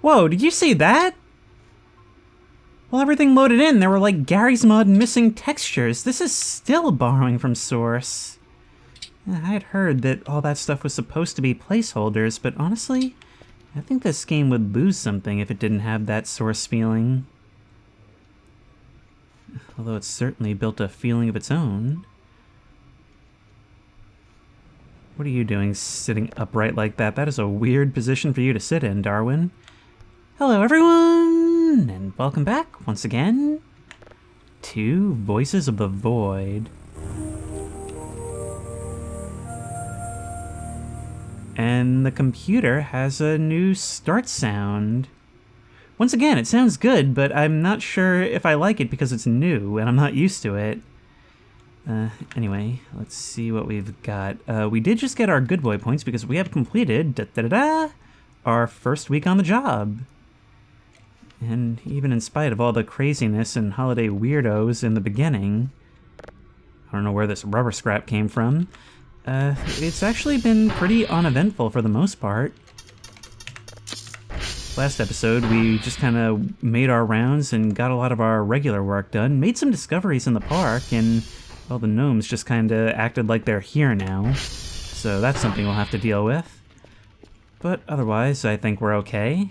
Whoa, did you see that? Well, everything loaded in, there were like Gary's Mod missing textures. This is still borrowing from source. I had heard that all that stuff was supposed to be placeholders, but honestly, I think this game would lose something if it didn't have that source feeling. Although it's certainly built a feeling of its own. What are you doing sitting upright like that? That is a weird position for you to sit in, Darwin. Hello everyone, and welcome back once again to Voices of the Void. And the computer has a new start sound. Once again, it sounds good, but I'm not sure if I like it because it's new and I'm not used to it. Anyway, let's see what we've got. We did just get our good boy points because we have completed our first week on the job. And even in spite of all the craziness and holiday weirdos in the beginning, I don't know where this rubber scrap came from, it's actually been pretty uneventful for the most part. Last episode, we just kind of made our rounds and got a lot of our regular work done, made some discoveries in the park, and, well, the gnomes just kind of acted like they're here now. So that's something we'll have to deal with. But otherwise, I think we're okay.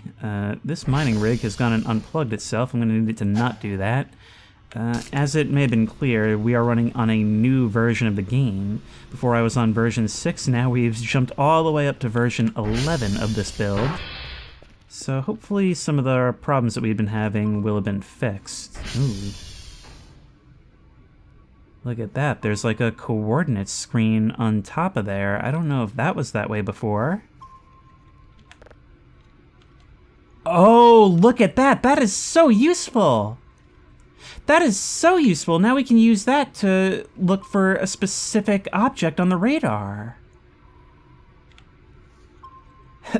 This mining rig has gone and unplugged itself. I'm going to need it to not do that. As it may have been clear, we are running on a new version of the game. Before I was on version 6, now we've jumped all the way up to version 11 of this build. So hopefully some of the problems that we've been having will have been fixed. Ooh. Look at that, there's like a coordinates screen on top of there. I don't know if that was that way before. Oh, look at that! That is so useful! That is so useful! Now we can use that to look for a specific object on the radar.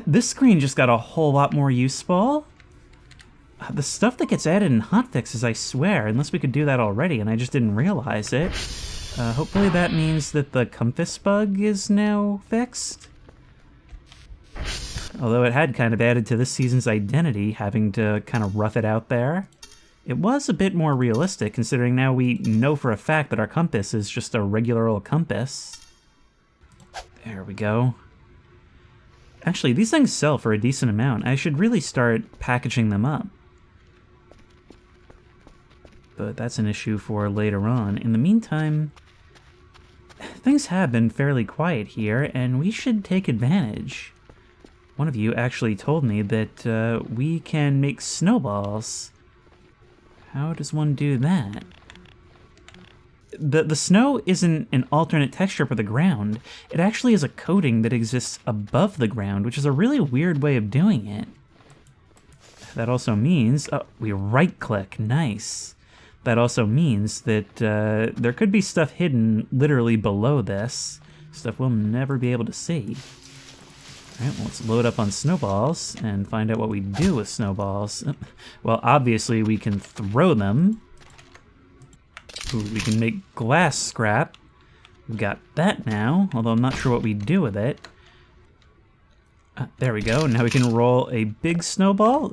This screen just got a whole lot more useful. The stuff that gets added in hotfixes, I swear, unless we could do that already and I just didn't realize it. Hopefully that means that the compass bug is now fixed. Although it had kind of added to this season's identity, having to kind of rough it out there. It was a bit more realistic, considering now we know for a fact that our compass is just a regular old compass. There we go. Actually, these things sell for a decent amount. I should really start packaging them up. But that's an issue for later on. In the meantime, things have been fairly quiet here, and we should take advantage. One of you actually told me that we can make snowballs. How does one do that? The snow isn't an alternate texture for the ground. It actually is a coating that exists above the ground, which is a really weird way of doing it. That also means... Oh, we right-click. Nice. That also means that there could be stuff hidden literally below this. Stuff we'll never be able to see. Alright, well, let's load up on snowballs and find out what we do with snowballs. Well, obviously we can throw them. Ooh, we can make glass scrap. We've got that now, although I'm not sure what we do with it. There we go. Now we can roll a big snowball,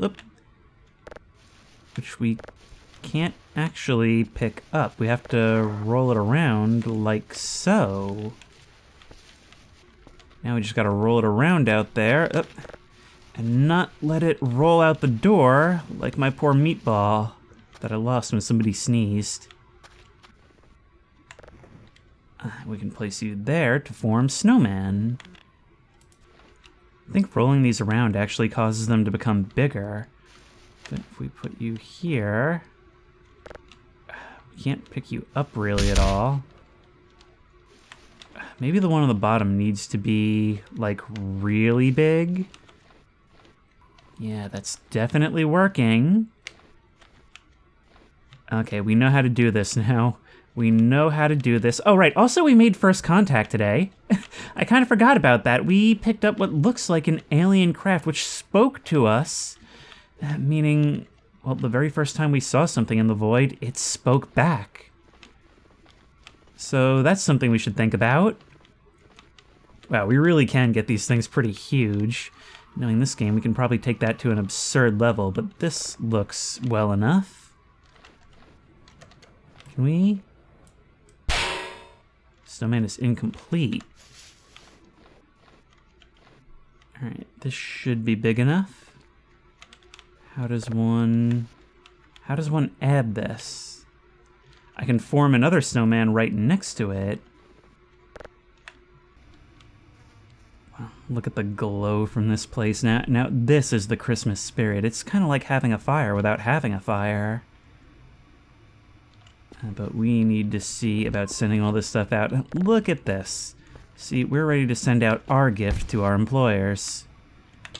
which we can't actually pick up. We have to roll it around like so. Now we just gotta roll it around out there, and not let it roll out the door like my poor meatball that I lost when somebody sneezed. We can place you there to form snowman. I think rolling these around actually causes them to become bigger. But if we put you here, we can't pick you up really at all. Maybe the one on the bottom needs to be, like, really big. Yeah, that's definitely working. Okay, we know how to do this now. We know how to do this. Oh, right. Also, we made first contact today. I kind of forgot about that. We picked up what looks like an alien craft, which spoke to us. Meaning, well, the very first time we saw something in the void, it spoke back. So that's something we should think about. Wow, we really can get these things pretty huge. Knowing this game, we can probably take that to an absurd level, but this looks well enough. Can we? Snowman is incomplete. Alright, this should be big enough. How does one add this? I can form another snowman right next to it. Wow, look at the glow from this place. Now this is the Christmas spirit. It's kind of like having a fire without having a fire. But we need to see about sending all this stuff out. Look at this. See, we're ready to send out our gift to our employers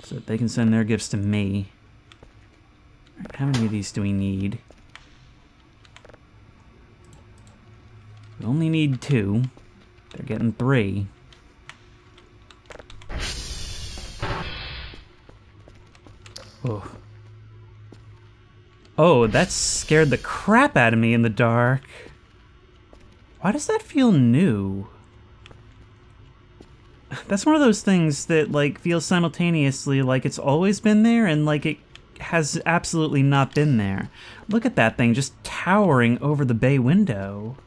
so that they can send their gifts to me. How many of these do we need? We only need 2. They're getting 3. Oh. Oh, that scared the crap out of me in the dark. Why does that feel new? That's one of those things that, like, feels simultaneously like it's always been there and like it has absolutely not been there. Look at that thing just towering over the bay window.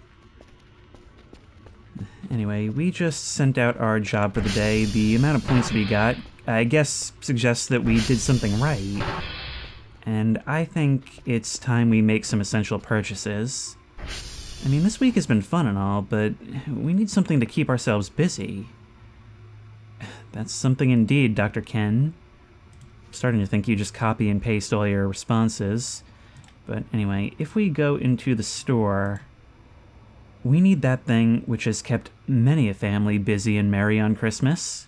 Anyway, we just sent out our job for the day. The amount of points we got, I guess, suggests that we did something right. And I think it's time we make some essential purchases. I mean, this week has been fun and all, but we need something to keep ourselves busy. That's something indeed, Dr. Ken. I'm starting to think you just copy and paste all your responses. But anyway, if we go into the store, we need that thing which has kept many a family busy and merry on Christmas.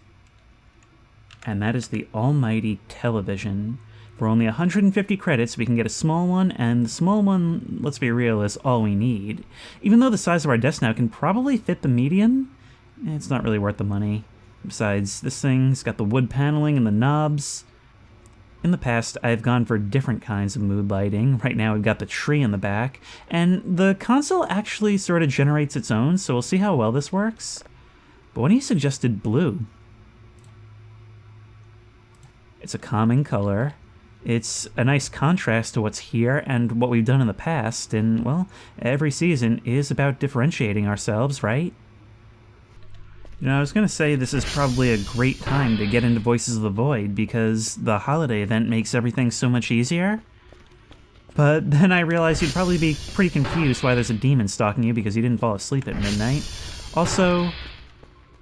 And that is the almighty television. For only 150 credits, we can get a small one, and the small one, let's be real, is all we need. Even though the size of our desk now can probably fit the medium, it's not really worth the money. Besides, this thing's got the wood paneling and the knobs. In the past, I've gone for different kinds of mood lighting. Right now, we've got the tree in the back, and the console actually sort of generates its own, so we'll see how well this works. But when he suggested blue, it's a calming color. It's a nice contrast to what's here and what we've done in the past, and, well, every season is about differentiating ourselves, right? You know, I was going to say this is probably a great time to get into Voices of the Void because the holiday event makes everything so much easier. But then I realized you'd probably be pretty confused why there's a demon stalking you because you didn't fall asleep at midnight. Also,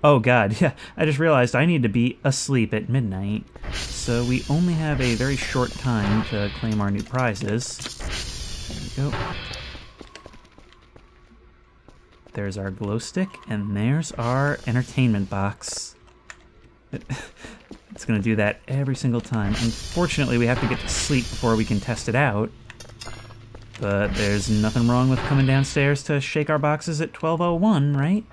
oh god, yeah, I just realized I need to be asleep at midnight. So we only have a very short time to claim our new prizes. There we go. There's our glow stick, and there's our entertainment box. It's gonna do that every single time. Unfortunately, we have to get to sleep before we can test it out. But there's nothing wrong with coming downstairs to shake our boxes at 12:01, right?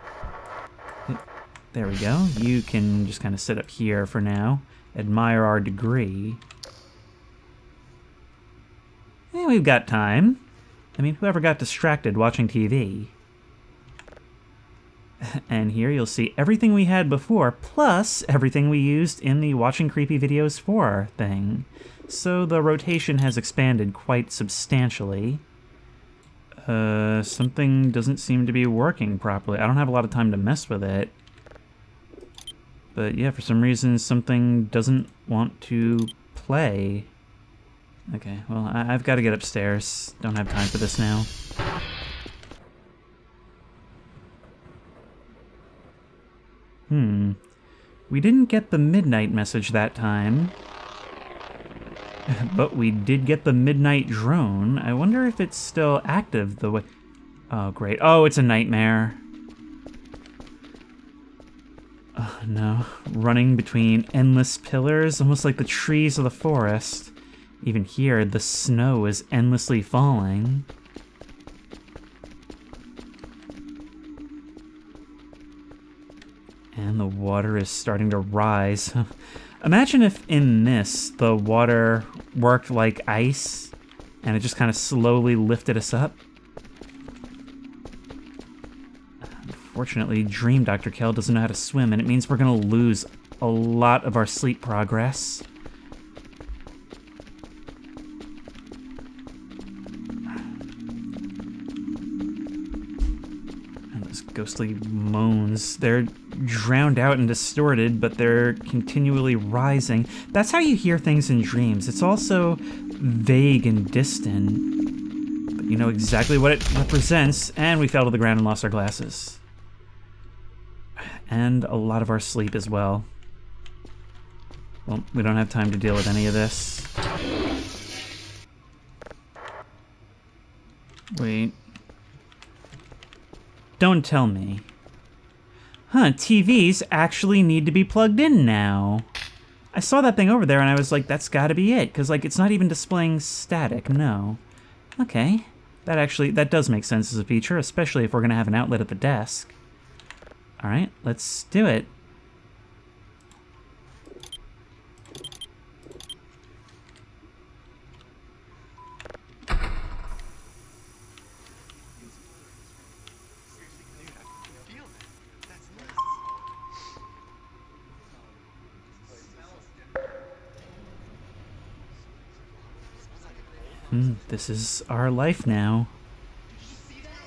There we go. You can just kind of sit up here for now. Admire our degree. And we've got time. I mean, whoever got distracted watching TV? And here you'll see everything we had before, plus everything we used in the watching creepy videos for thing. So the rotation has expanded quite substantially. Something doesn't seem to be working properly. I don't have a lot of time to mess with it. But yeah, for some reason something doesn't want to play. Okay, well, I've got to get upstairs. Don't have time for this now. We didn't get the midnight message that time. But we did get the midnight drone. I wonder if it's still active the way... Oh, great. Oh, it's a nightmare. Oh, no. Running between endless pillars, almost like the trees of the forest. Even here, the snow is endlessly falling. And the water is starting to rise. Imagine if in this, the water worked like ice, and it just kind of slowly lifted us up. Unfortunately, Dream Dr. Kell doesn't know how to swim, and it means we're going to lose a lot of our sleep progress. ghostly moans. They're drowned out and distorted, but they're continually rising. That's how you hear things in dreams. It's also vague and distant, but you know exactly what it represents, and we fell to the ground and lost our glasses. And a lot of our sleep as well. Well, we don't have time to deal with any of this. Wait. Don't tell me. Huh, TVs actually need to be plugged in now. I saw that thing over there and I was like, that's gotta be it, because like it's not even displaying static, no. Okay, that does make sense as a feature, especially if we're gonna have an outlet at the desk. Alright, let's do it. This is our life now.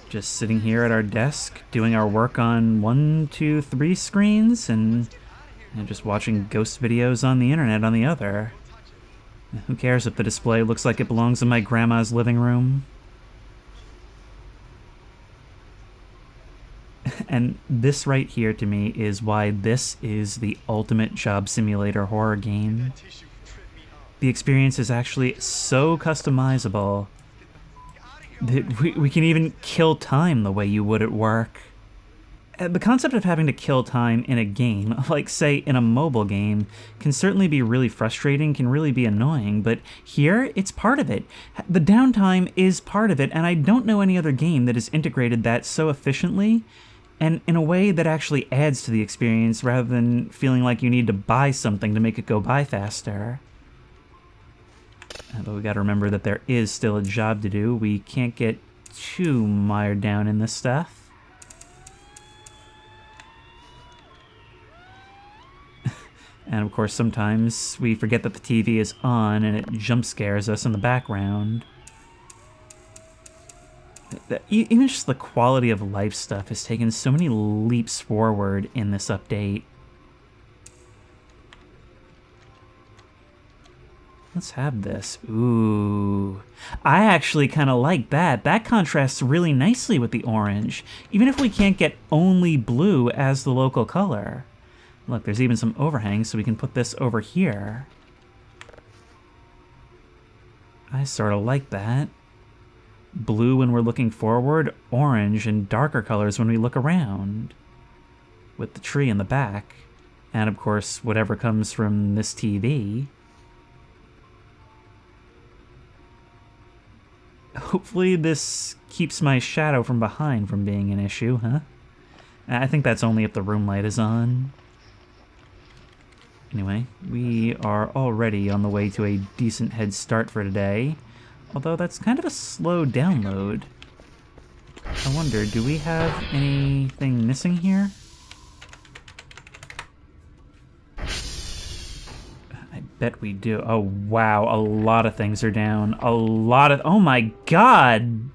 Just sitting here at our desk, doing our work on 1, 2, 3 screens, and just watching ghost videos on the internet on the other. Who cares if the display looks like it belongs in my grandma's living room? And this right here to me is why this is the ultimate job simulator horror game. The experience is actually so customizable that we can even kill time the way you would at work. The concept of having to kill time in a game, like say in a mobile game, can certainly be really frustrating, can really be annoying, but here, it's part of it. The downtime is part of it, and I don't know any other game that has integrated that so efficiently, and in a way that actually adds to the experience rather than feeling like you need to buy something to make it go by faster. But we gotta remember that there is still a job to do. We can't get too mired down in this stuff. And of course, sometimes we forget that the TV is on and it jump scares us in the background. Even just the quality of life stuff has taken so many leaps forward in this update. Let's have this. Ooh. I actually kind of like that. That contrasts really nicely with the orange, even if we can't get only blue as the local color. Look, there's even some overhangs, so we can put this over here. I sort of like that. Blue when we're looking forward, orange and darker colors when we look around. With the tree in the back. And of course, whatever comes from this TV. Hopefully this keeps my shadow from behind from being an issue, huh? I think that's only if the room light is on. Anyway, we are already on the way to a decent head start for today. Although that's kind of a slow download. I wonder, do we have anything missing here? I bet we do. Oh, wow. A lot of things are down. A lot of... Oh, my God.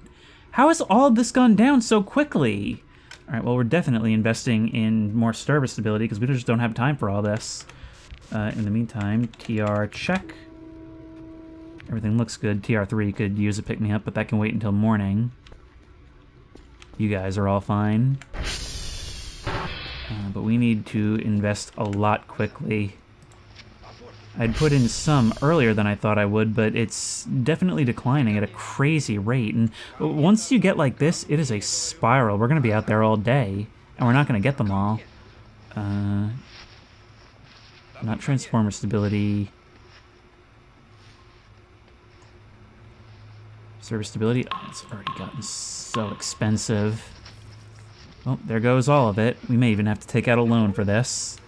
How has all of this gone down so quickly? All right, well, we're definitely investing in more server stability because we just don't have time for all this. In the meantime, TR check. Everything looks good. TR3 could use a pick-me-up, but that can wait until morning. You guys are all fine. But we need to invest a lot quickly. I'd put in some earlier than I thought I would, but it's definitely declining at a crazy rate. And once you get like this, it is a spiral. We're going to be out there all day, and we're not going to get them all. Not transformer stability. Server stability. Oh, it's already gotten so expensive. Well, there goes all of it. We may even have to take out a loan for this.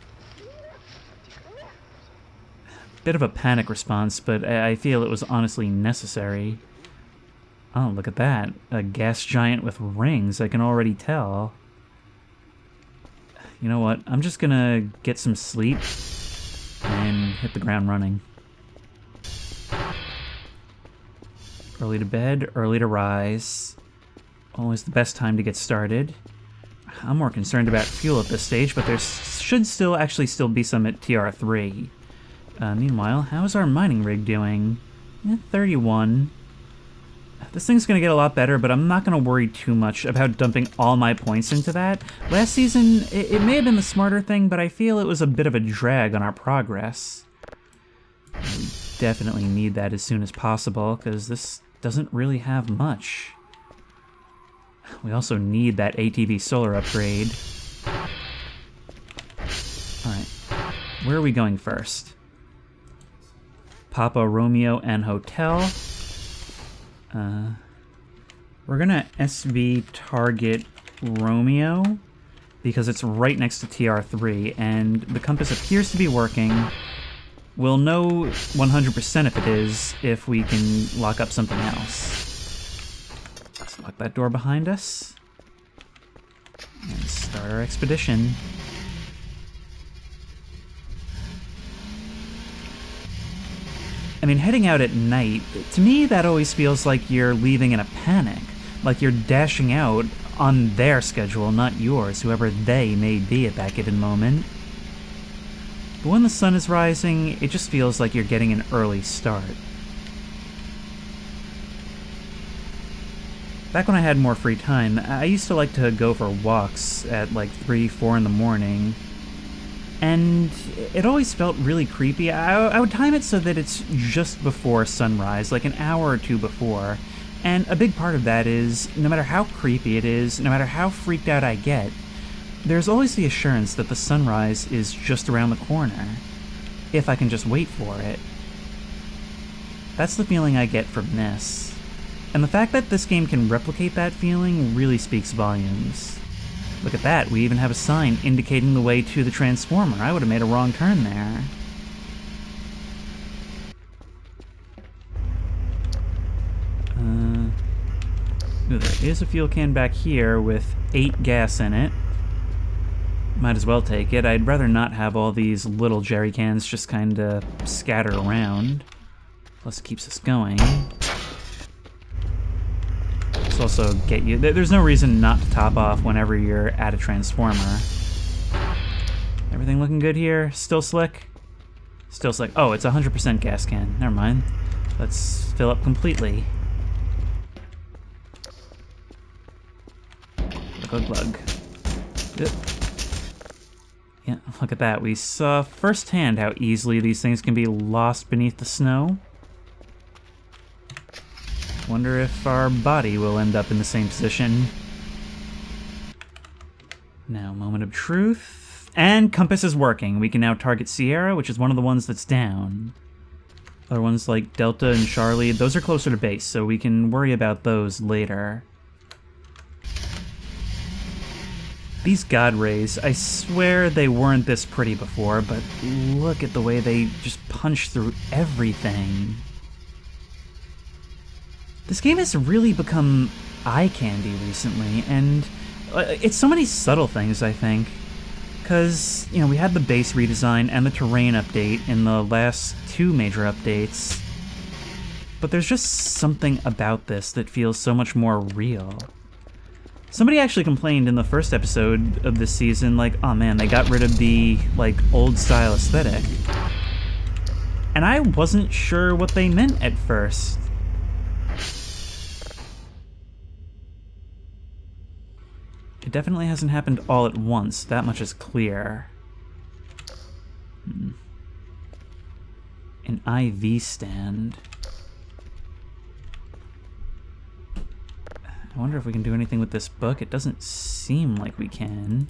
Bit of a panic response, but I feel it was honestly necessary. Oh, look at that. A gas giant with rings, I can already tell. You know what? I'm just gonna get some sleep and hit the ground running. Early to bed, early to rise. Always the best time to get started. I'm more concerned about fuel at this stage, but there should still be some at TR3. Meanwhile, how's our mining rig doing? 31. This thing's going to get a lot better, but I'm not going to worry too much about dumping all my points into that. Last season, it may have been the smarter thing, but I feel it was a bit of a drag on our progress. We definitely need that as soon as possible, because this doesn't really have much. We also need that ATV solar upgrade. Alright, where are we going first? Papa, Romeo, and Hotel. We're gonna SV target Romeo because it's right next to TR3 and the compass appears to be working. We'll know 100% if it is if we can lock up something else. Let's lock that door behind us and start our expedition. I mean, heading out at night, to me that always feels like you're leaving in a panic. Like you're dashing out on their schedule, not yours, whoever they may be at that given moment. But when the sun is rising, it just feels like you're getting an early start. Back when I had more free time, I used to like to go for walks at like 3, 4 in the morning. And it always felt really creepy. I would time it so that it's just before sunrise, like an hour or two before. And a big part of that is, no matter how creepy it is, no matter how freaked out I get, there's always the assurance that the sunrise is just around the corner, if I can just wait for it. That's the feeling I get from this. And the fact that this game can replicate that feeling really speaks volumes. Look at that, we even have a sign indicating the way to the transformer. I would have made a wrong turn there. There is a fuel can back here with 8 gas in it. Might as well take it. I'd rather not have all these little jerry cans just kinda scattered around. Plus it keeps us going. This also get you. There's no reason not to top off whenever you're at a transformer. Everything looking good here? Still slick? Still slick. Oh, it's 100% gas can. Never mind. Let's fill up completely. Glug glug. Yep. Yeah, look at that. We saw firsthand how easily these things can be lost beneath the snow. Wonder if our body will end up in the same position. Now, moment of truth. And compass is working. We can now target Sierra, which is one of the ones that's down. Other ones like Delta and Charlie, those are closer to base, so we can worry about those later. These God Rays, I swear they weren't this pretty before, but look at the way they just punch through everything. This game has really become eye candy recently, and it's so many subtle things, I think. Because, you know, we had the base redesign and the terrain update in the last 2 major updates, but there's just something about this that feels so much more real. Somebody actually complained in the first episode of this season, like, oh man, they got rid of the, like, old-style aesthetic. And I wasn't sure what they meant at first. It definitely hasn't happened all at once, that much is clear. An IV stand. I wonder if we can do anything with this book. It doesn't seem like we can.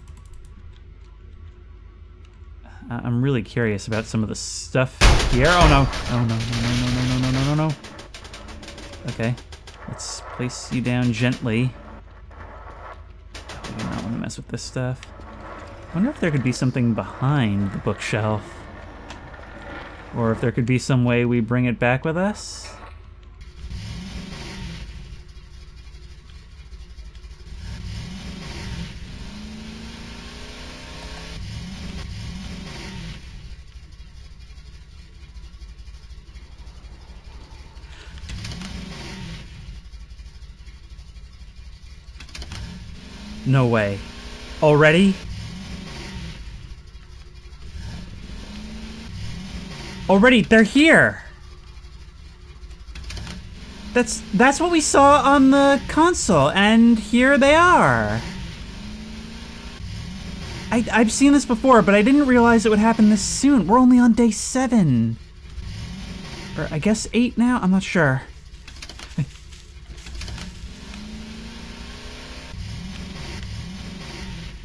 I'm really curious about some of the stuff here. Oh no! Oh no, no, no, no, no, no, no, no, no. Okay, let's place you down gently. I do not want to mess with this stuff. I wonder if there could be something behind the bookshelf. Or if there could be some way we bring it back with us. No way. Already? Already, they're here! That's what we saw on the console, and here they are. I've seen this before, but I didn't realize it would happen this soon. We're only on day 7. Or I guess 8 now? I'm not sure.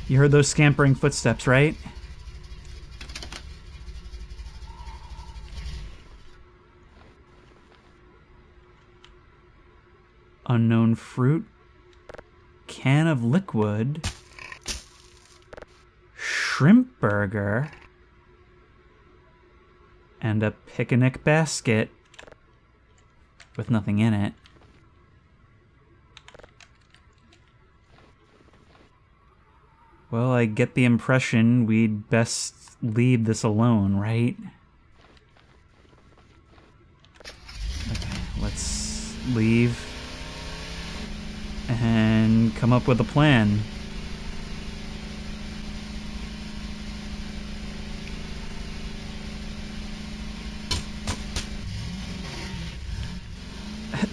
You heard those scampering footsteps, right? Unknown fruit. Can of liquid. Shrimp burger. And a picnic basket. With nothing in it. Well, I get the impression we'd best leave this alone, right? Okay, let's leave and come up with a plan.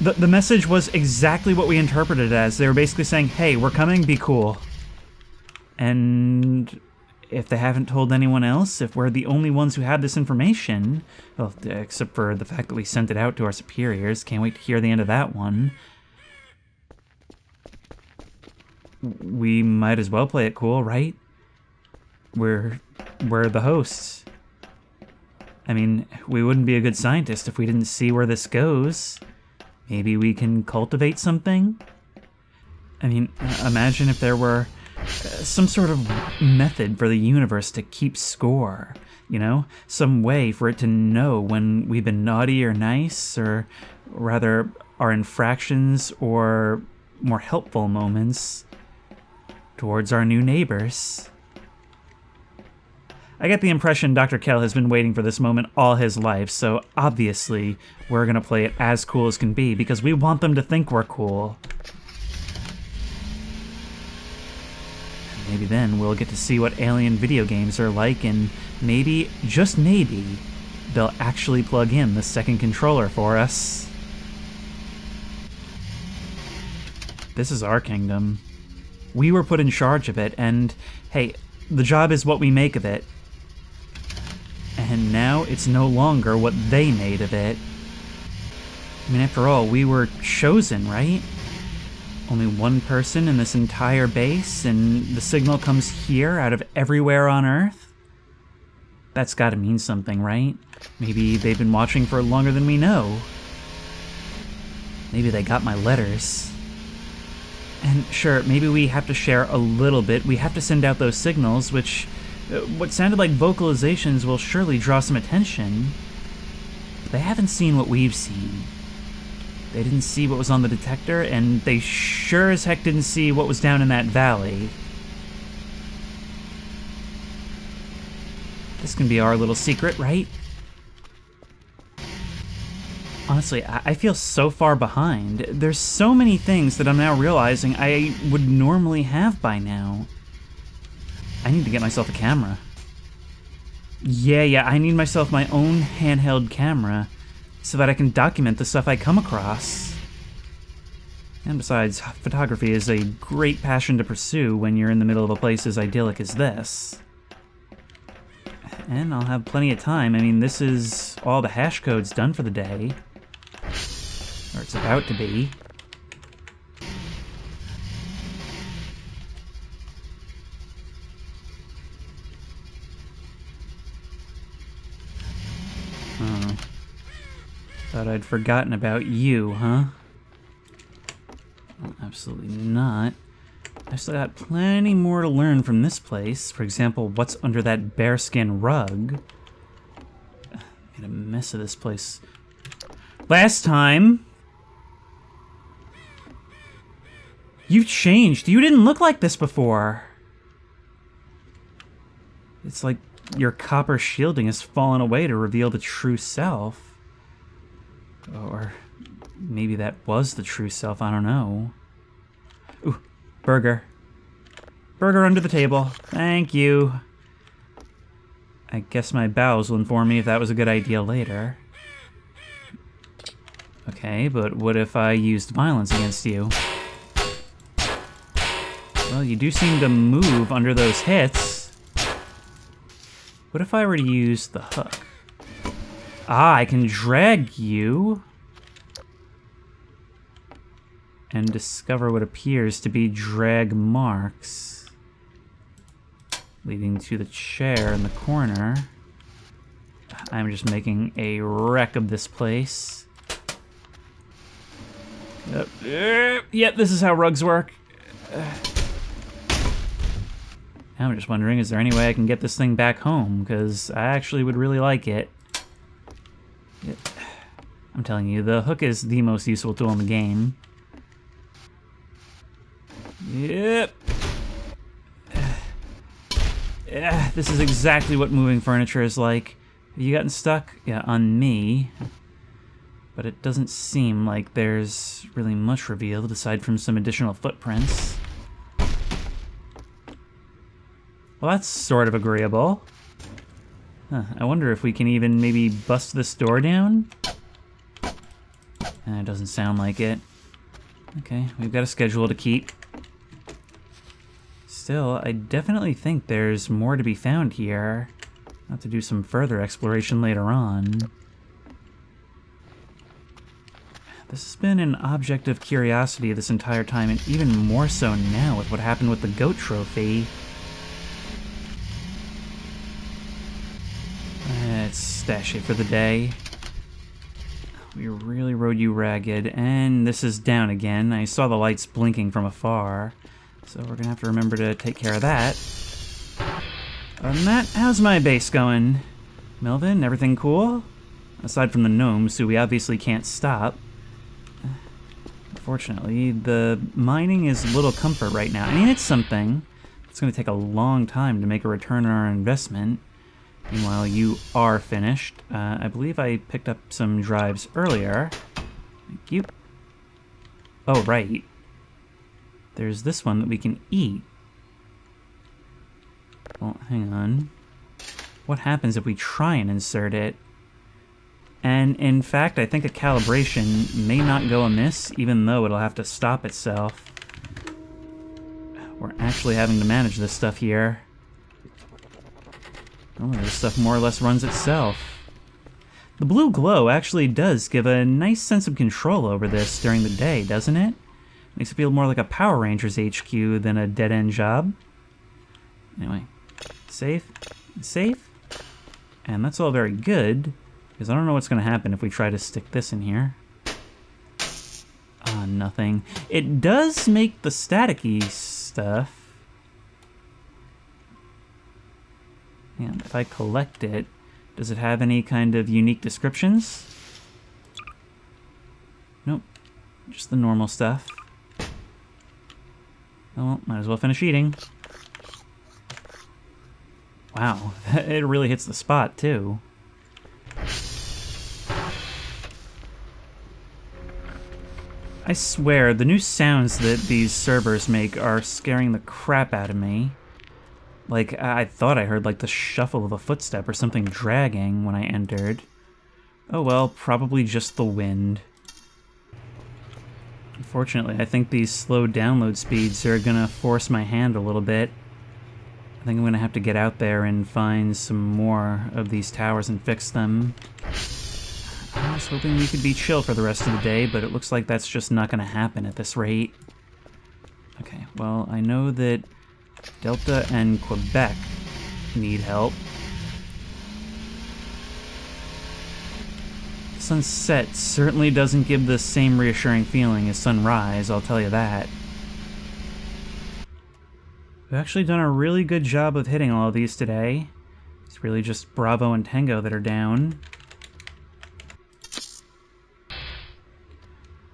The message was exactly what we interpreted it as. They were basically saying, hey, we're coming, be cool. And if they haven't told anyone else, if we're the only ones who have this information, well, except for the fact that we sent it out to our superiors, can't wait to hear the end of that one, we might as well play it cool, right? We're the hosts. I mean, we wouldn't be a good scientist if we didn't see where this goes. Maybe we can cultivate something? I mean, imagine if there were some sort of method for the universe to keep score, you know? Some way for it to know when we've been naughty or nice, or rather, our infractions or more helpful moments towards our new neighbors. I get the impression Dr. Kell has been waiting for this moment all his life, so obviously we're gonna play it as cool as can be, because we want them to think we're cool. Maybe then we'll get to see what alien video games are like, and maybe, just maybe, they'll actually plug in the second controller for us. This is our kingdom. We were put in charge of it, and hey, the job is what we make of it. And now it's no longer what they made of it. I mean, after all, we were chosen, right? Only one person in this entire base, and the signal comes here out of everywhere on Earth? That's gotta mean something, right? Maybe they've been watching for longer than we know. Maybe they got my letters. And sure, maybe we have to share a little bit. We have to send out those signals, which... what sounded like vocalizations will surely draw some attention. But they haven't seen what we've seen. They didn't see what was on the detector, and they sure as heck didn't see what was down in that valley. This can be our little secret, right? Honestly, I feel so far behind. There's so many things that I'm now realizing I would normally have by now. I need to get myself a camera. Yeah, I need myself my own handheld camera so that I can document the stuff I come across. And besides, photography is a great passion to pursue when you're in the middle of a place as idyllic as this. And I'll have plenty of time. I mean, this is all the hash code's done for the day. Or it's about to be. Oh. Thought I'd forgotten about you, huh? Well, absolutely not. I've still got plenty more to learn from this place. For example, what's under that bearskin rug? Made a mess of this place last time. You've changed. You didn't look like this before. It's like your copper shielding has fallen away to reveal the true self. Or maybe that was the true self, I don't know. Ooh, burger. Burger under the table. Thank you. I guess my bowels will inform me if that was a good idea later. Okay, but what if I used violence against you? Well, you do seem to move under those hits. What if I were to use the hook? Ah, I can drag you and discover what appears to be drag marks leading to the chair in the corner. I'm just making a wreck of this place. Yep, this is how rugs work. Now I'm just wondering, is there any way I can get this thing back home? Because I actually would really like it. I'm telling you, the hook is the most useful tool in the game. Yep. This is exactly what moving furniture is like. Have you gotten stuck? Yeah, on me. But it doesn't seem like there's really much revealed aside from some additional footprints. Well, that's sort of agreeable. Huh, I wonder if we can even maybe bust this door down? It doesn't sound like it. Okay, we've got a schedule to keep. Still, I definitely think there's more to be found here. I'll have to do some further exploration later on. This has been an object of curiosity this entire time, and even more so now with what happened with the goat trophy. Let's stash it for the day. We really rode you ragged, and this is down again. I saw the lights blinking from afar, so we're gonna have to remember to take care of that. Matt, how's my base going? Melvin, everything cool? Aside from the gnomes, who we obviously can't stop. Unfortunately, the mining is little comfort right now. I mean, it's something. It's gonna take a long time to make a return on our investment. Meanwhile, you are finished. I believe I picked up some drives earlier. Thank you. Oh, right. There's this one that we can eat. Well, hang on. What happens if we try and insert it? And in fact, I think a calibration may not go amiss, even though it'll have to stop itself. We're actually having to manage this stuff here. Oh, this stuff more or less runs itself. The blue glow actually does give a nice sense of control over this during the day, doesn't it? Makes it feel more like a Power Rangers HQ than a dead-end job. Anyway, safe, safe. And that's all very good, because I don't know what's going to happen if we try to stick this in here. Ah, nothing. It does make the staticky stuff. And if I collect it, does it have any kind of unique descriptions? Nope, just the normal stuff. Oh, well, might as well finish eating. Wow, it really hits the spot, too. I swear, the new sounds that these servers make are scaring the crap out of me. Like, I thought I heard, like, the shuffle of a footstep or something dragging when I entered. Oh well, probably just the wind. Unfortunately, I think these slow download speeds are gonna force my hand a little bit. I think I'm gonna have to get out there and find some more of these towers and fix them. I was hoping we could be chill for the rest of the day, but it looks like that's just not gonna happen at this rate. Okay, well, I know that Delta and Quebec need help. Sunset certainly doesn't give the same reassuring feeling as sunrise, I'll tell you that. We've actually done a really good job of hitting all of these today. It's really just Bravo and Tango that are down.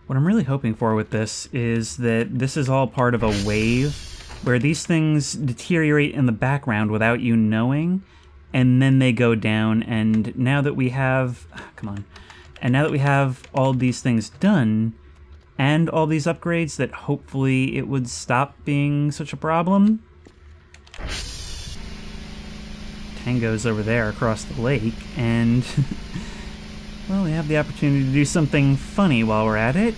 What I'm really hoping for with this is that this is all part of a wave where these things deteriorate in the background without you knowing, and then they go down, and now that we have... come on. And now that we have all these things done, and all these upgrades, that hopefully it would stop being such a problem. Tango's over there across the lake, and well, we have the opportunity to do something funny while we're at it.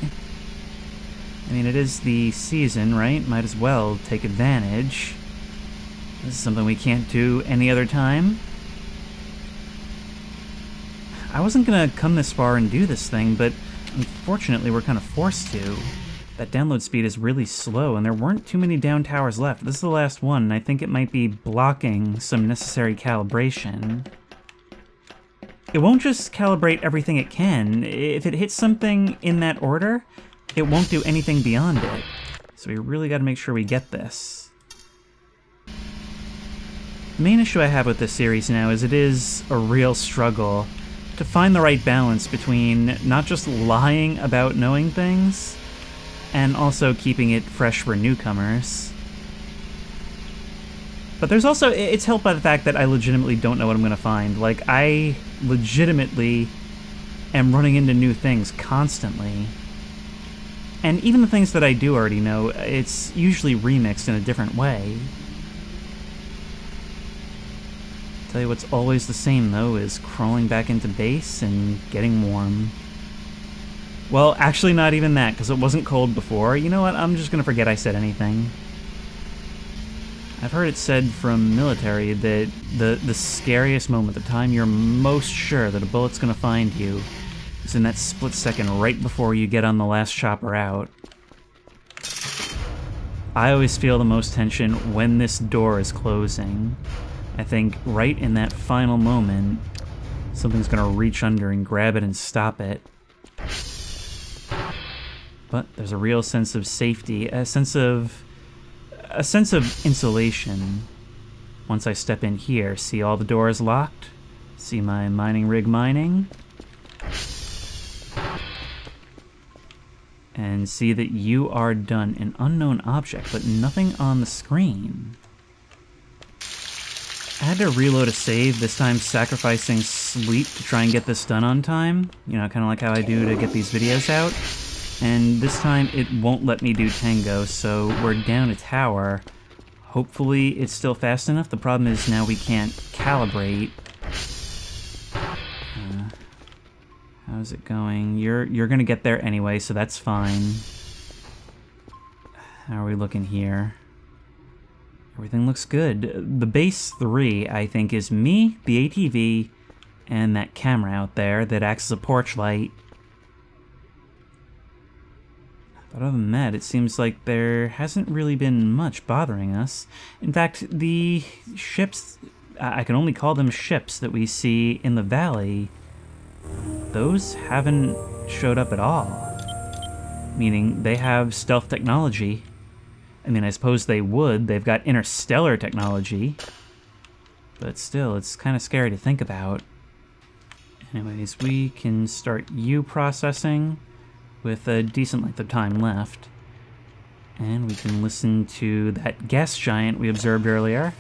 I mean, it is the season, right? Might as well take advantage. This is something we can't do any other time. I wasn't gonna come this far and do this thing, but unfortunately we're kind of forced to. That download speed is really slow, and there weren't too many down towers left. This is the last one, and I think it might be blocking some necessary calibration. It won't just calibrate everything it can. If it hits something in that order, it won't do anything beyond it. So we really gotta make sure we get this. The main issue I have with this series now is it is a real struggle to find the right balance between not just lying about knowing things, and also keeping it fresh for newcomers. But there's also, it's helped by the fact that I legitimately don't know what I'm gonna find. Like, I legitimately am running into new things constantly. And even the things that I do already know, it's usually remixed in a different way. Tell you what's always the same, though, is crawling back into base and getting warm. Well, actually not even that, because it wasn't cold before. You know what, I'm just gonna forget I said anything. I've heard it said from military that the scariest moment, the time you're most sure that a bullet's gonna find you, is in that split second right before you get on the last chopper out. I always feel the most tension when this door is closing. I think right in that final moment, something's gonna reach under and grab it and stop it. But there's a real sense of safety, a sense of insulation. Once I step in here, see all the doors locked, see my mining rig mining, and see that you are done. An unknown object, but nothing on the screen. I had to reload a save, this time sacrificing sleep to try and get this done on time. You know, kind of like how I do to get these videos out. And this time it won't let me do Tango, so we're down a tower. Hopefully it's still fast enough. The problem is now we can't calibrate. How's it going? You're gonna get there anyway, so that's fine. How are we looking here? Everything looks good. The base 3, I think, is me, the ATV, and that camera out there that acts as a porch light. But other than that, it seems like there hasn't really been much bothering us. In fact, the ships, I can only call them ships, that we see in the valley, those haven't showed up at all. Meaning they have stealth technology. I mean, I suppose they would. They've got interstellar technology. But still, it's kind of scary to think about. Anyways, we can start you processing with a decent length of time left. And we can listen to that gas giant we observed earlier.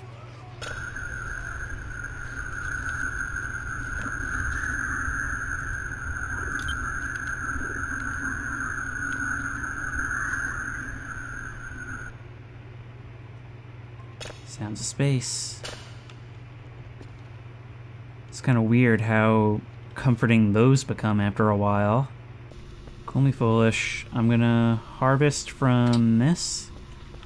Sounds of space. It's kind of weird how comforting those become after a while. Call me foolish. I'm gonna harvest from this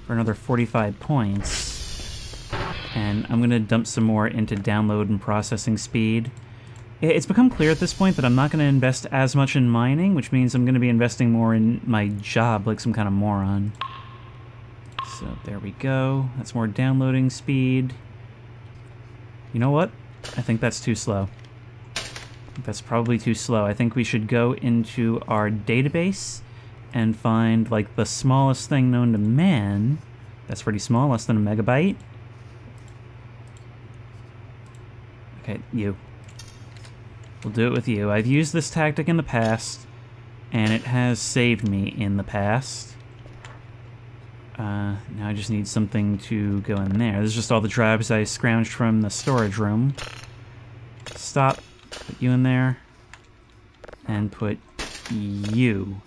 for another 45 points. And I'm gonna dump some more into download and processing speed. It's become clear at this point that I'm not gonna invest as much in mining, which means I'm gonna be investing more in my job like some kind of moron. So there we go. That's more downloading speed. You know what? I think that's too slow. That's probably too slow. I think we should go into our database and find, like, the smallest thing known to man. That's pretty small, less than a megabyte. Okay, you. We'll do it with you. I've used this tactic in the past, and it has saved me in the past. Now I just need something to go in there. This is just all the drives I scrounged from the storage room. Stop. Put you in there. And put you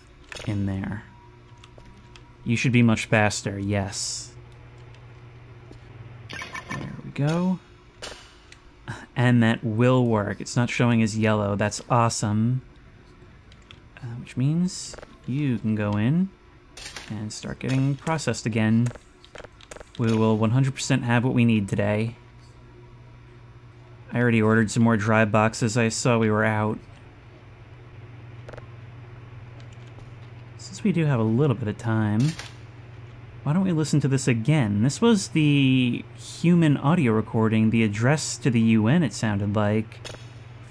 in there. You should be much faster, yes. There we go. And that will work. It's not showing as yellow. That's awesome. Which means you can go in and start getting processed again. We will 100% have what we need today. I already ordered some more dry boxes. I saw we were out. Since we do have a little bit of time, why don't we listen to this again? This was the human audio recording, the address to the UN, it sounded like,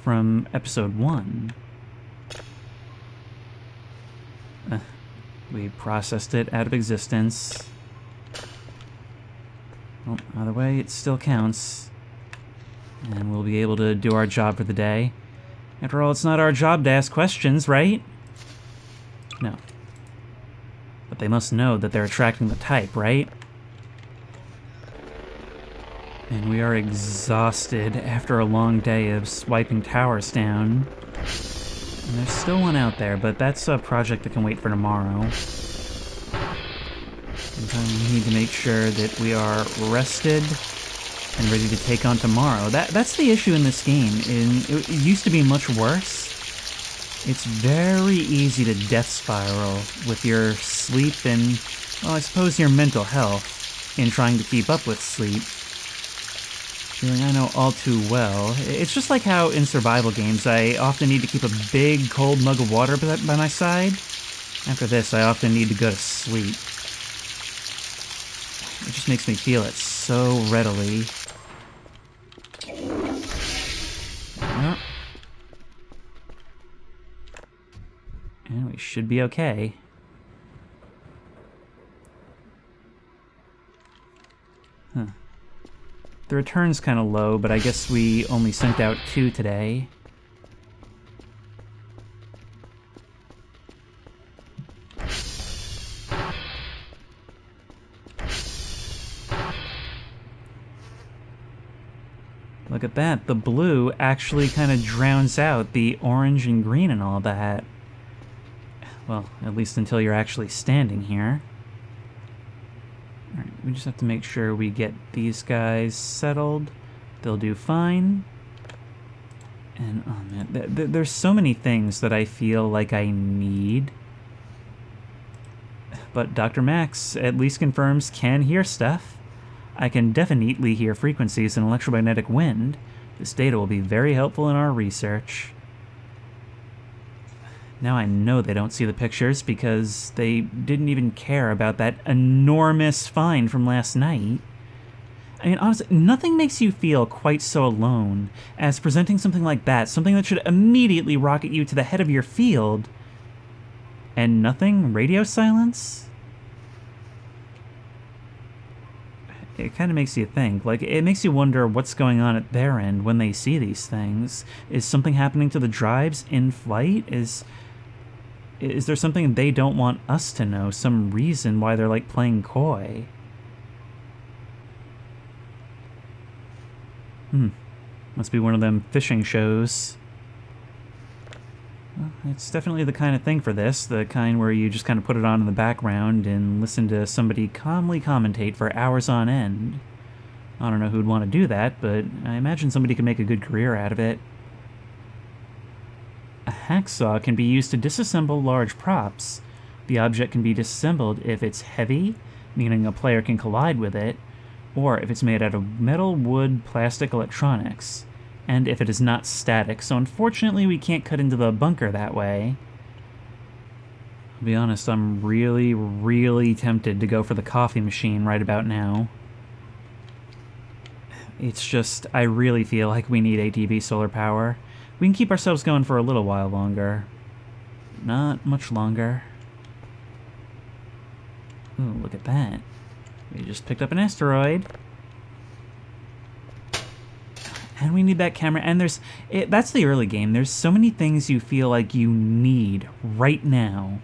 from episode 1. We processed it out of existence. Well, either way, it still counts. And we'll be able to do our job for the day. After all, it's not our job to ask questions, right? No. But they must know that they're attracting the type, right? And we are exhausted after a long day of swiping towers down. And there's still one out there, but that's a project that can wait for tomorrow. And we need to make sure that we are rested and ready to take on tomorrow. That's the issue in this game. It used to be much worse. It's very easy to death spiral with your sleep and, well, I suppose your mental health in trying to keep up with sleep. Feeling I know all too well. It's just like how in survival games I often need to keep a big cold mug of water by my side. After this, I often need to go to sleep. It just makes me feel it so readily. And we should be okay. Huh. The return's kind of low, but I guess we only sent out 2 today. Look at that, the blue actually kind of drowns out the orange and green and all that. Well, at least until you're actually standing here. Alright, we just have to make sure we get these guys settled. They'll do fine. And, oh man, there's so many things that I feel like I need. But Dr. Max at least confirms can hear stuff. I can definitely hear frequencies in electromagnetic wind. This data will be very helpful in our research. Now I know they don't see the pictures because they didn't even care about that enormous find from last night. I mean, honestly, nothing makes you feel quite so alone as presenting something like that, something that should immediately rocket you to the head of your field. And nothing? Radio silence? It kind of makes you think. Like, it makes you wonder what's going on at their end when they see these things. Is something happening to the drives in flight? Is there something they don't want us to know? Some reason why they're, like, playing coy? Must be one of them fishing shows. Well, it's definitely the kind of thing for this. The kind where you just kind of put it on in the background and listen to somebody calmly commentate for hours on end. I don't know who'd want to do that, but I imagine somebody could make a good career out of it. A hacksaw can be used to disassemble large props. The object can be disassembled if it's heavy, meaning a player can collide with it, or if it's made out of metal, wood, plastic, electronics, and if it is not static, so unfortunately we can't cut into the bunker that way. I'll be honest, I'm really, really tempted to go for the coffee machine right about now. It's just, I really feel like we need ATB solar power. We can keep ourselves going for a little while longer. Not much longer. Ooh, look at that. We just picked up an asteroid. And we need that camera. And that's the early game. There's so many things you feel like you need right now.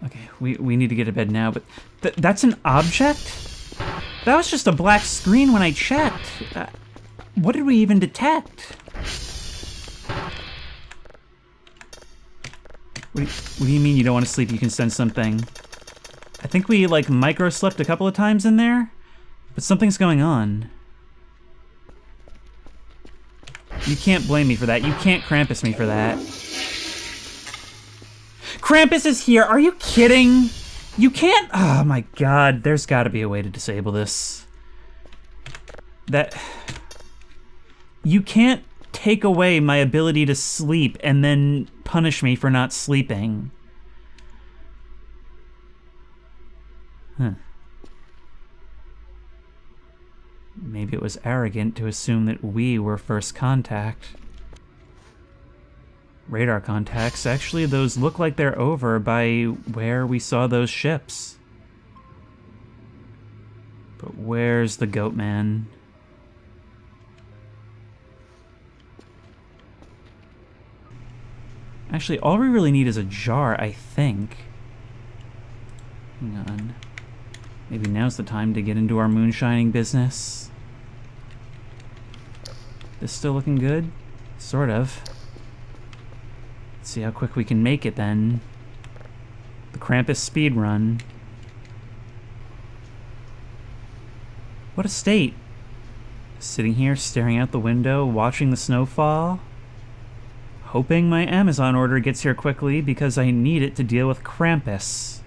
Okay, we need to get to bed now, but that's an object? That was just a black screen when I checked. What did we even detect? What do you mean you don't want to sleep? You can sense something. I think we, like, micro-slept a couple of times in there, but something's going on. You can't blame me for that. You can't Krampus me for that. Krampus is here! Are you kidding? You can't... Oh my god, there's gotta be a way to disable this. You can't take away my ability to sleep and then punish me for not sleeping. Huh. Maybe it was arrogant to assume that we were first contact. Radar contacts. Actually, those look like they're over by where we saw those ships. But where's the goat man? Actually, all we really need is a jar, I think. Hang on. Maybe now's the time to get into our moonshining business. This still looking good? Sort of. Let's see how quick we can make it then. The Krampus speed run. What a state. Sitting here staring out the window, watching the snow fall. Hoping my Amazon order gets here quickly because I need it to deal with Krampus.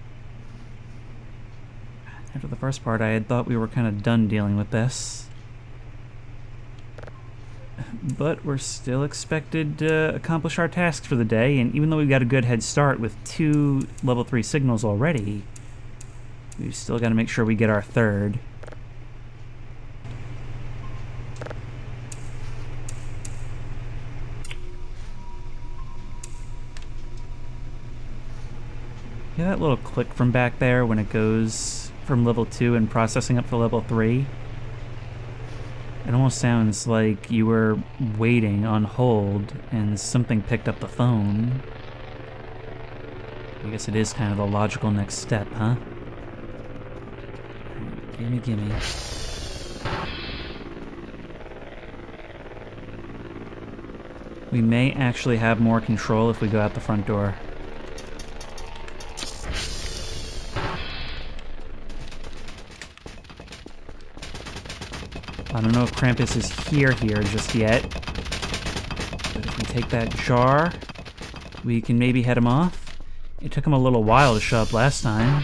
After the first part, I had thought we were kind of done dealing with this. But we're still expected to accomplish our tasks for the day, and even though we've got a good head start with 2 level 3 signals already, we've still got to make sure we get our 3rd. Hear that little click from back there when it goes from level 2 and processing up to level 3? It almost sounds like you were waiting on hold and something picked up the phone. I guess it is kind of the logical next step, huh? Gimme. We may actually have more control if we go out the front door. I don't know if Krampus is here just yet, but if we take that jar, we can maybe head him off. It took him a little while to show up last time.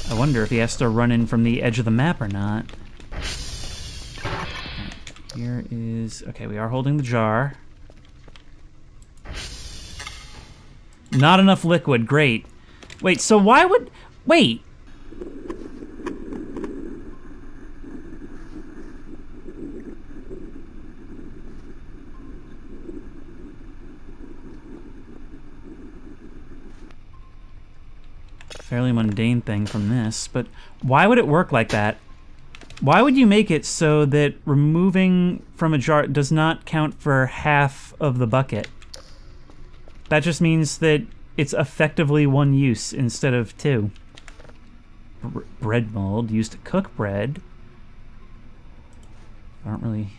I wonder if he has to run in from the edge of the map or not. Here is... Okay, we are holding the jar. Not enough liquid, great. Wait, so why would... Wait! Fairly mundane thing from this, but why would it work like that? Why would you make it so that removing from a jar does not count for half of the bucket? That just means that it's effectively 1 use instead of 2. Bread mold used to cook bread. I don't really...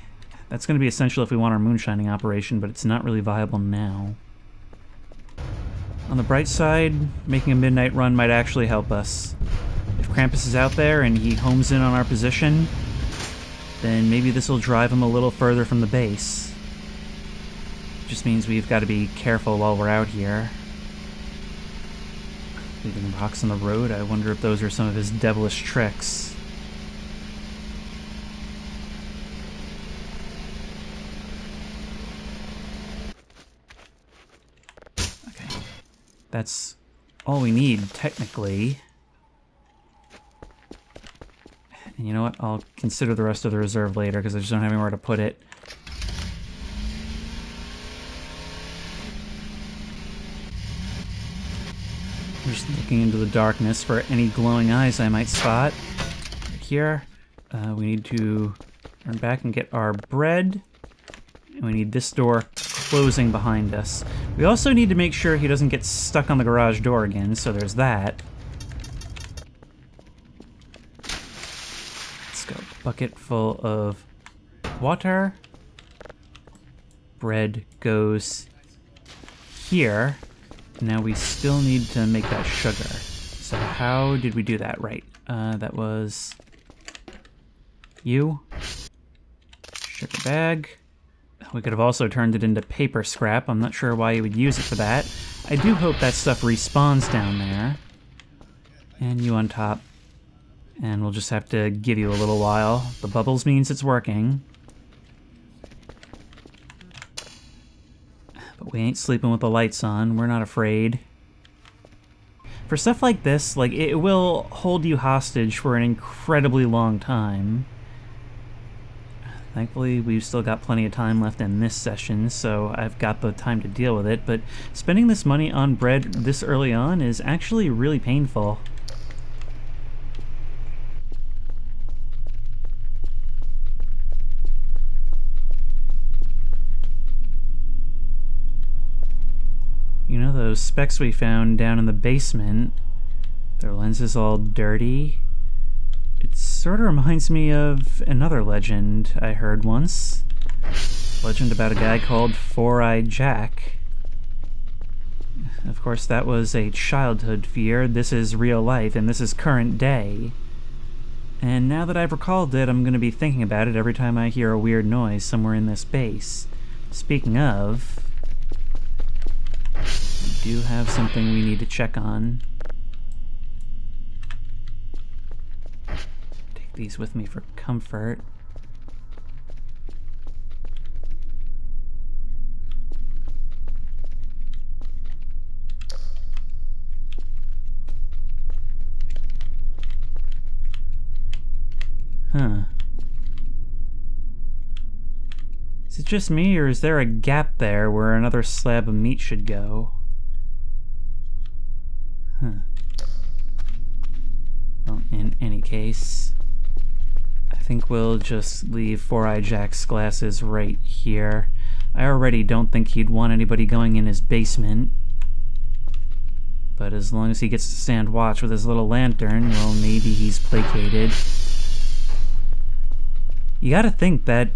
That's going to be essential if we want our moonshining operation, but it's not really viable now. On the bright side, making a midnight run might actually help us. If Krampus is out there and he homes in on our position, then maybe this will drive him a little further from the base. Just means we've got to be careful while we're out here. Leaving rocks on the road, I wonder if those are some of his devilish tricks. That's all we need, technically. And you know what? I'll consider the rest of the reserve later, because I just don't have anywhere to put it. I'm just looking into the darkness for any glowing eyes I might spot. Right here. We need to turn back and get our bread. And we need this door closing behind us. We also need to make sure he doesn't get stuck on the garage door again, so there's that. Let's go. Bucket full of water. Bread goes here. Now we still need to make that sugar. So how did we do that? Right. That was you. Sugar bag. We could have also turned it into paper scrap. I'm not sure why you would use it for that. I do hope that stuff respawns down there. And you on top. And we'll just have to give you a little while. The bubbles means it's working. But we ain't sleeping with the lights on. We're not afraid. For stuff like this, like, it will hold you hostage for an incredibly long time. Thankfully, we've still got plenty of time left in this session, so I've got the time to deal with it, but spending this money on bread this early on is actually really painful. You know those specs we found down in the basement? Their lens is all dirty. It sort of reminds me of another legend I heard once. Legend about a guy called Four-Eyed Jack. Of course, that was a childhood fear. This is real life, and this is current day. And now that I've recalled it, I'm going to be thinking about it every time I hear a weird noise somewhere in this base. Speaking of, we do have something we need to check on. Take these with me for comfort. Huh. Is it just me, or is there a gap there where another slab of meat should go? Huh. Well, in any case, I think we'll just leave Four-Eyed Jack's glasses right here. I already don't think he'd want anybody going in his basement. But as long as he gets to stand watch with his little lantern, well, maybe he's placated. You gotta think that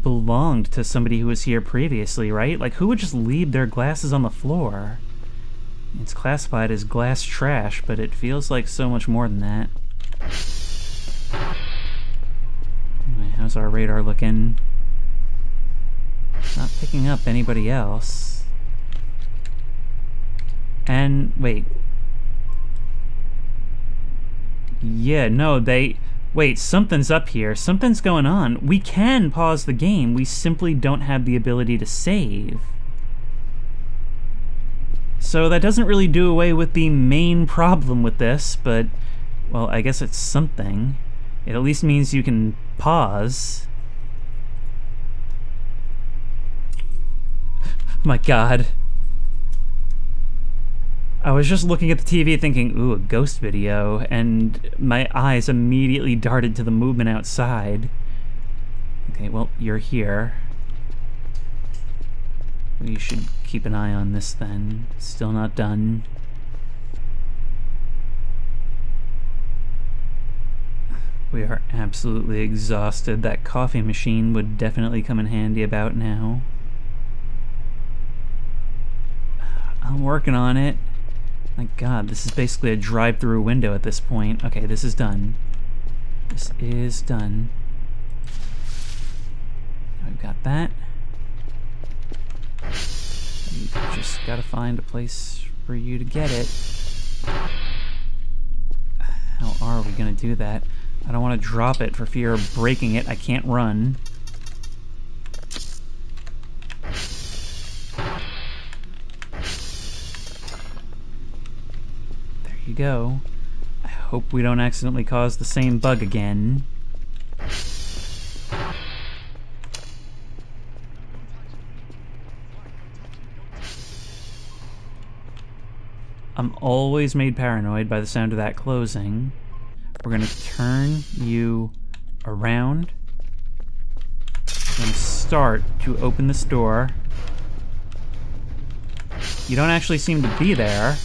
belonged to somebody who was here previously, right? Like, who would just leave their glasses on the floor? It's classified as glass trash, but it feels like so much more than that. Anyway, how's our radar looking? Not picking up anybody else. And, wait. Yeah, no, wait, something's up here. Something's going on. We can pause the game. We simply don't have the ability to save. So that doesn't really do away with the main problem with this, but, well, I guess it's something. It at least means you can pause. My God. I was just looking at the TV thinking, ooh, a ghost video, and my eyes immediately darted to the movement outside. Okay, well, you're here. We should keep an eye on this then. Still not done. We are absolutely exhausted. That coffee machine would definitely come in handy about now. I'm working on it. My God, this is basically a drive-through window at this point. Okay, this is done. This is done. Now we've got that. You just gotta find a place for you to get it. How are we gonna do that? I don't want to drop it for fear of breaking it. I can't run. You go. I hope we don't accidentally cause the same bug again. I'm always made paranoid by the sound of that closing. We're gonna turn you around. We're gonna start to open this door. You don't actually seem to be there,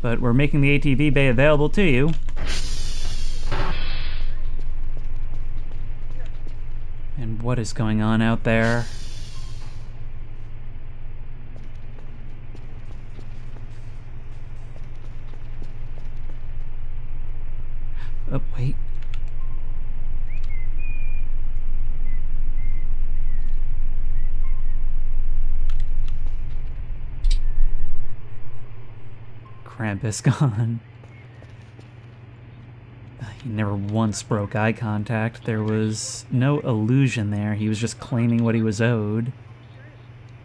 but we're making the ATV bay available to you. And what is going on out there? Oh, wait. Krampus gone. He never once broke eye contact. There was no illusion there. He was just claiming what he was owed.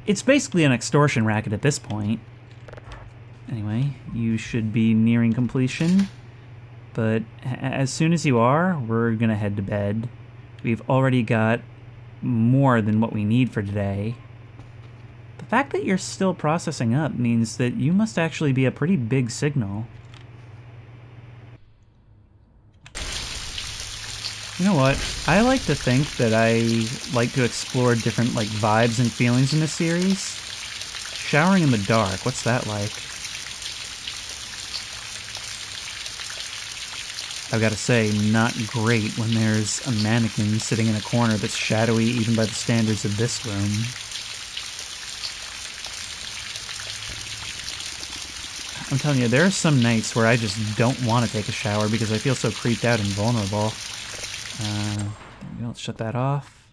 It's basically an extortion racket at this point. Anyway, you should be nearing completion. But as soon as you are, we're gonna head to bed. We've already got more than what we need for today. The fact that you're still processing up means that you must actually be a pretty big signal. You know what? I like to think that I like to explore different vibes and feelings in this series. Showering in the dark, what's that like? I've got to say, not great when there's a mannequin sitting in a corner that's shadowy even by the standards of this room. I'm telling you, there are some nights where I just don't want to take a shower because I feel so creeped out and vulnerable. There we go, let's shut that off.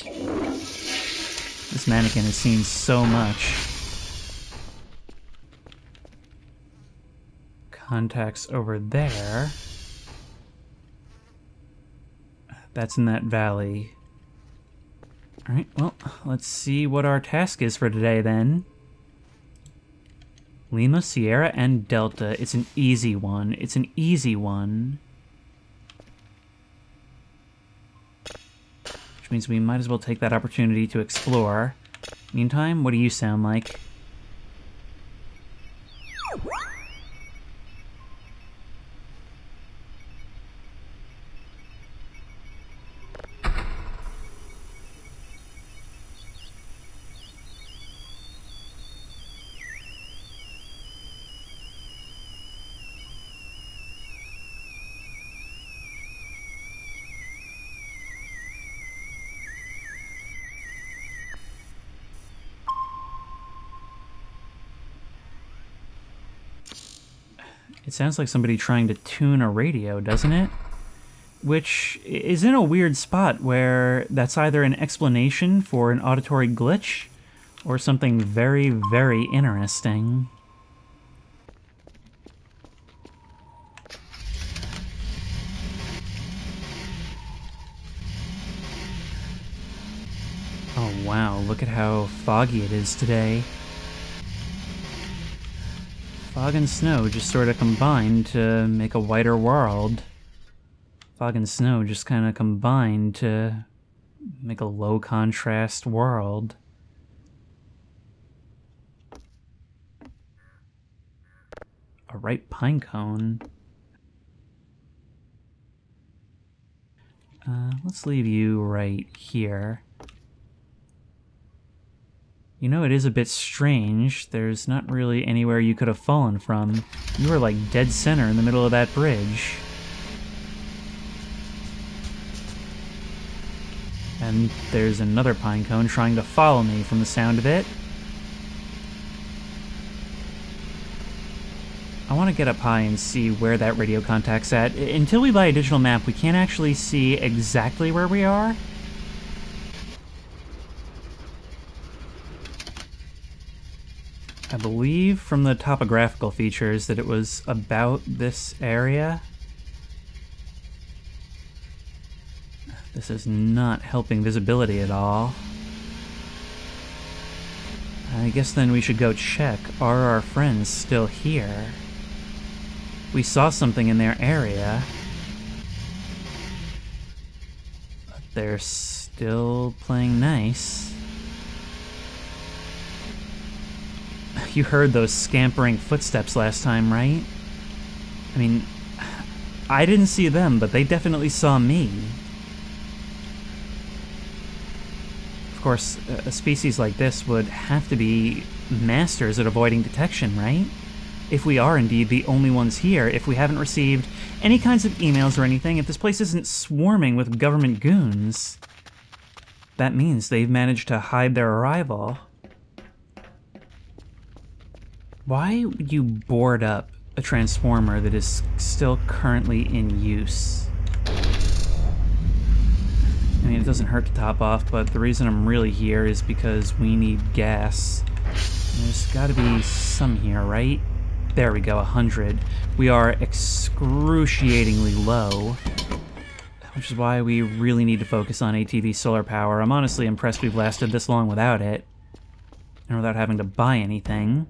This mannequin has seen so much. Contacts over there. That's in that valley. Alright, well, let's see what our task is for today then. Lima, Sierra, and Delta. It's an easy one. It's an easy one. Which means we might as well take that opportunity to explore. Meantime, what do you sound like? It sounds like somebody trying to tune a radio, doesn't it? Which is in a weird spot where that's either an explanation for an auditory glitch or something very, very interesting. Oh wow, look at how foggy it is today. Fog and snow just sort of combined to make a whiter world. Fog and snow just kind of combined to make a low contrast world. A ripe pine cone. Let's leave you right here. You know, it is a bit strange. There's not really anywhere you could have fallen from. You were like dead center in the middle of that bridge. And there's another pine cone trying to follow me from the sound of it. I want to get up high and see where that radio contact's at. Until we buy a digital map, we can't actually see exactly where we are. I believe from the topographical features that it was about this area. This is not helping visibility at all. I guess then we should go check. Are our friends still here? We saw something in their area. But they're still playing nice. You heard those scampering footsteps last time, right? I mean, I didn't see them, but they definitely saw me. Of course, a species like this would have to be masters at avoiding detection, right? If we are indeed the only ones here, if we haven't received any kinds of emails or anything, if this place isn't swarming with government goons, that means they've managed to hide their arrival. Why would you board up a transformer that is still currently in use? I mean, it doesn't hurt to top off, but the reason I'm really here is because we need gas. There's gotta be some here, right? There we go, 100. We are excruciatingly low, which is why we really need to focus on ATV solar power. I'm honestly impressed we've lasted this long without it, and without having to buy anything.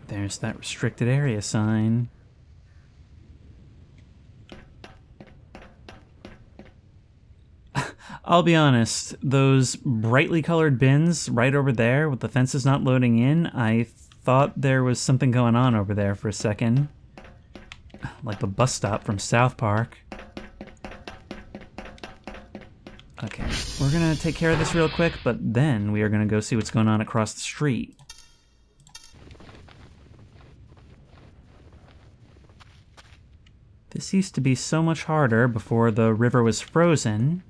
There's that restricted area sign. I'll be honest, those brightly colored bins right over there with the fences not loading in, I thought there was something going on over there for a second. Like the bus stop from South Park. Okay, we're gonna take care of this real quick, but then we are gonna go see what's going on across the street. This used to be so much harder before the river was frozen.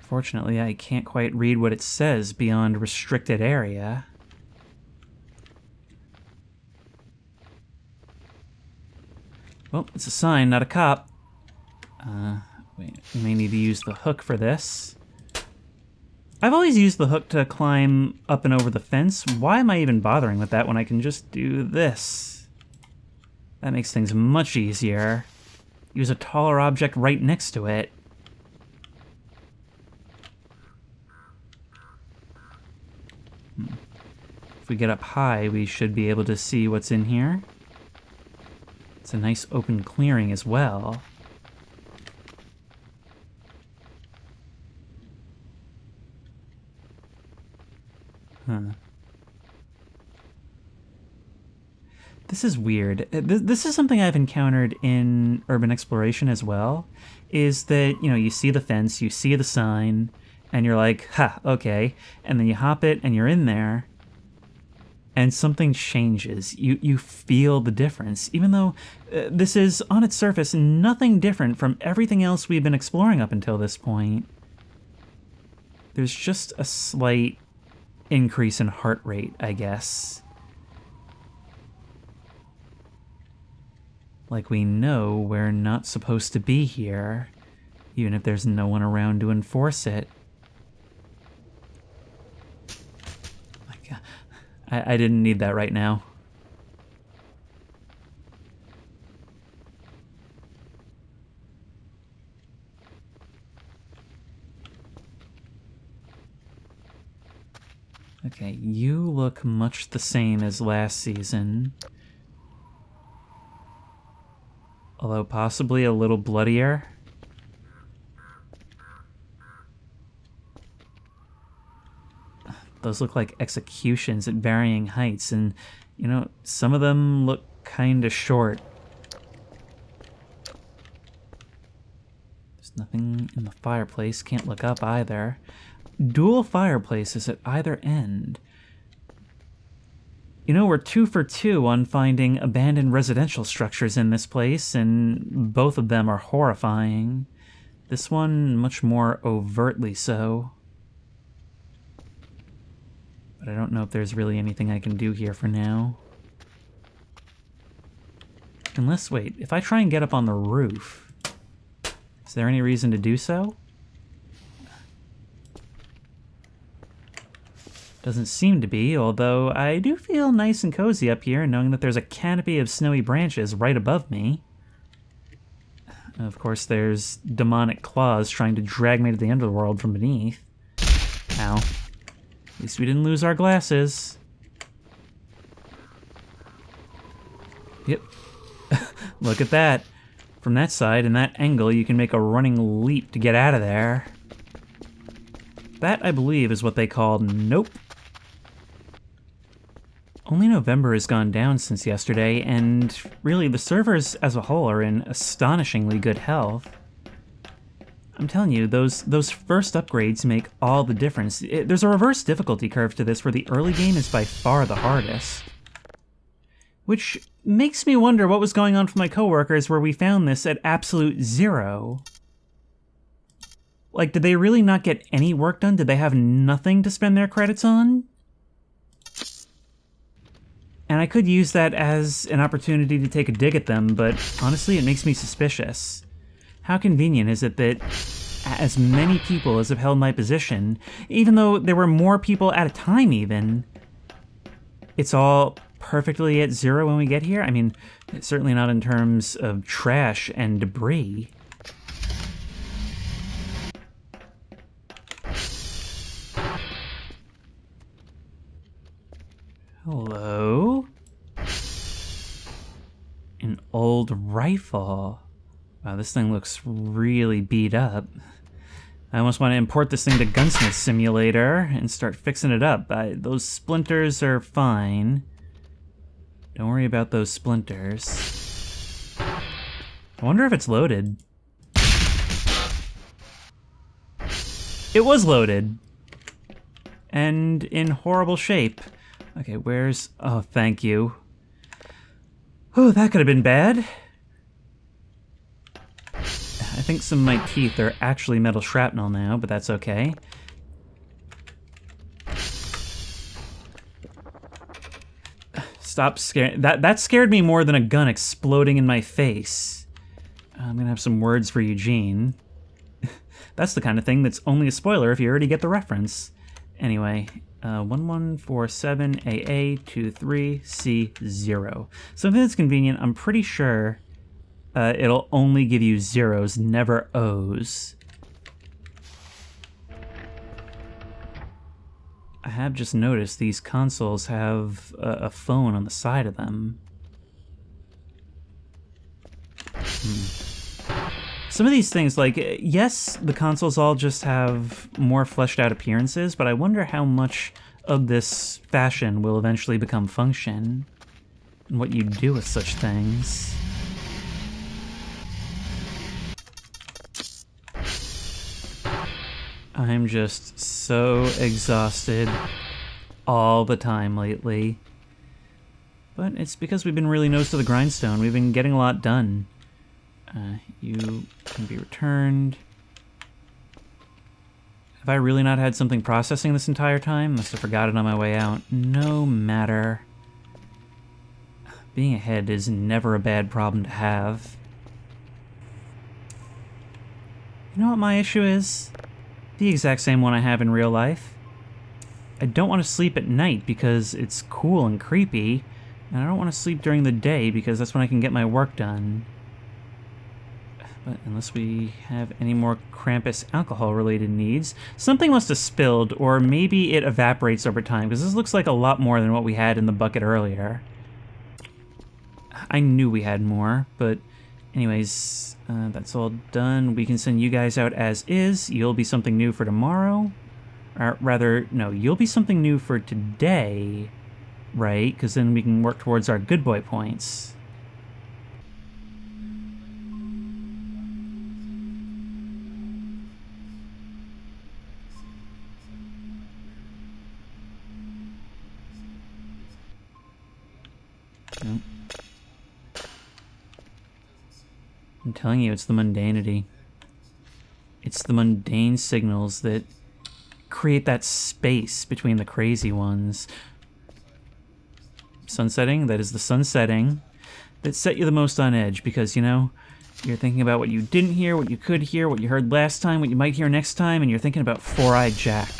Fortunately, I can't quite read what it says beyond restricted area. Well, it's a sign, not a cop. Wait, we may need to use the hook for this. I've always used the hook to climb up and over the fence. Why am I even bothering with that when I can just do this? That makes things much easier. Use a taller object right next to it. If we get up high, we should be able to see what's in here. It's a nice open clearing as well. Huh. This is weird. This is something I've encountered in urban exploration as well, is that, you know, you see the fence, you see the sign, and you're like, ha, okay. And then you hop it and you're in there, and something changes. You feel the difference, even though this is, on its surface, nothing different from everything else we've been exploring up until this point. There's just a slight increase in heart rate, I guess. Like we know we're not supposed to be here, even if there's no one around to enforce it. My God, I didn't need that right now. Okay, you look much the same as last season. Although possibly a little bloodier. Those look like executions at varying heights, and, you know, some of them look kinda short. There's nothing in the fireplace, can't look up either. Dual fireplaces at either end. You know, we're 2 for 2 on finding abandoned residential structures in this place, and both of them are horrifying. This one much more overtly so. But I don't know if there's really anything I can do here for now. Unless, wait, if I try and get up on the roof, is there any reason to do so? Doesn't seem to be, although I do feel nice and cozy up here knowing that there's a canopy of snowy branches right above me. Of course, there's demonic claws trying to drag me to the underworld from beneath. Ow. At least we didn't lose our glasses. Yep. Look at that. From that side and that angle, you can make a running leap to get out of there. That, I believe, is what they call nope. Only November has gone down since yesterday, and really the servers as a whole are in astonishingly good health. I'm telling you, those first upgrades make all the difference. There's a reverse difficulty curve to this where the early game is by far the hardest. Which makes me wonder what was going on with my coworkers where we found this at absolute 0. Like, did they really not get any work done? Did they have nothing to spend their credits on? And I could use that as an opportunity to take a dig at them, but honestly, it makes me suspicious. How convenient is it that as many people as have held my position, even though there were more people at a time even, it's all perfectly at 0 when we get here? I mean, certainly not in terms of trash and debris. Hello? An old rifle. Wow, this thing looks really beat up. I almost want to import this thing to Gunsmith Simulator and start fixing it up. Those splinters are fine. Don't worry about those splinters. I wonder if it's loaded. It was loaded. And in horrible shape. Okay, where's... Oh, thank you. Oh, that could have been bad. I think some of my teeth are actually metal shrapnel now, but that's okay. Stop scaring... That scared me more than a gun exploding in my face. I'm gonna have some words for Eugene. That's the kind of thing that's only a spoiler if you already get the reference. Anyway, 1147AA23C0. Something that's convenient, I'm pretty sure it'll only give you zeros, never O's. I have just noticed these consoles have a phone on the side of them. Some of these things, like, yes, the consoles all just have more fleshed out appearances, but I wonder how much of this fashion will eventually become function, and what you do with such things. I'm just so exhausted all the time lately. But it's because we've been really nose to the grindstone. We've been getting a lot done. You can be returned. Have I really not had something processing this entire time? Must have forgot it on my way out. No matter. Being ahead is never a bad problem to have. You know what my issue is? The exact same one I have in real life. I don't want to sleep at night because it's cool and creepy, and I don't want to sleep during the day because that's when I can get my work done. But unless we have any more Krampus alcohol-related needs, something must have spilled, or maybe it evaporates over time, because this looks like a lot more than what we had in the bucket earlier. I knew we had more, but anyways, that's all done. We can send you guys out as is. You'll be something new for tomorrow. Or rather, no, you'll be something new for today, right? Because then we can work towards our good boy points. Nope. I'm telling you, it's the mundanity. It's the mundane signals that create that space between the crazy ones. Sunsetting, that is the sun setting, that set you the most on edge because, you know, you're thinking about what you didn't hear, what you could hear, what you heard last time, what you might hear next time, and you're thinking about Four-Eyed Jack.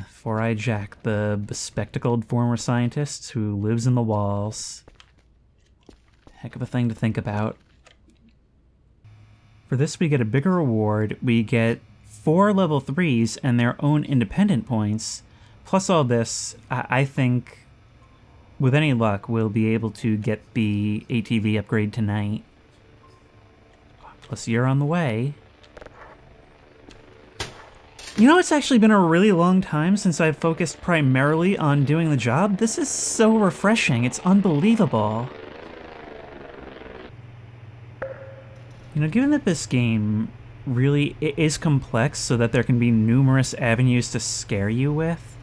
Four-Eyed Jack, the bespectacled former scientist who lives in the walls. Heck of a thing to think about. For this, we get a bigger reward. We get 4 level 3s and their own independent points. Plus all this, I think, with any luck, we'll be able to get the ATV upgrade tonight. Plus you're on the way. You know, it's actually been a really long time since I've focused primarily on doing the job. This is so refreshing. It's unbelievable. You know, given that this game really is complex so that there can be numerous avenues to scare you with,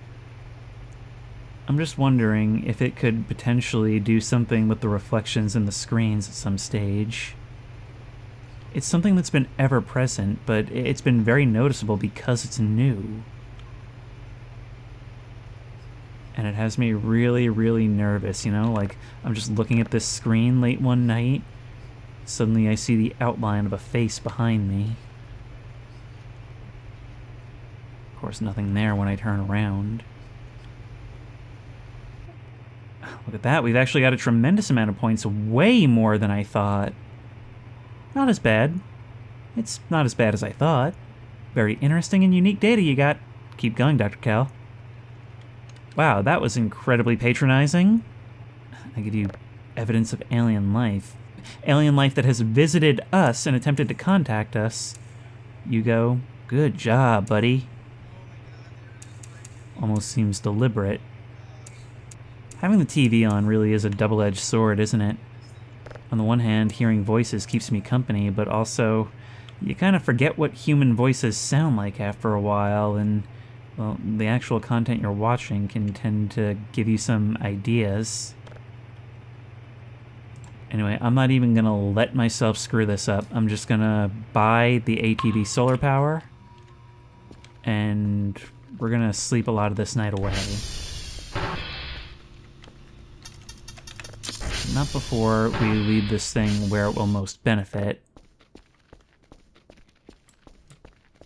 I'm just wondering if it could potentially do something with the reflections in the screens at some stage. It's something that's been ever present, but it's been very noticeable because it's new. And it has me really, really nervous, you know? Like, I'm just looking at this screen late one night. Suddenly I see the outline of a face behind me. Of course, nothing there when I turn around. Look at that, we've actually got a tremendous amount of points, way more than I thought. Not as bad. It's not as bad as I thought. Very interesting and unique data you got. Keep going, Dr. Cal. Wow, that was incredibly patronizing. I give you evidence of alien life. Alien life that has visited us and attempted to contact us. You go, good job, buddy. Almost seems deliberate. Having the TV on really is a double-edged sword, isn't it? On the one hand, hearing voices keeps me company, but also, you kind of forget what human voices sound like after a while, and, well, the actual content you're watching can tend to give you some ideas. Anyway, I'm not even gonna let myself screw this up. I'm just gonna buy the ATV solar power, and we're gonna sleep a lot of this night away. Not before we leave this thing where it will most benefit.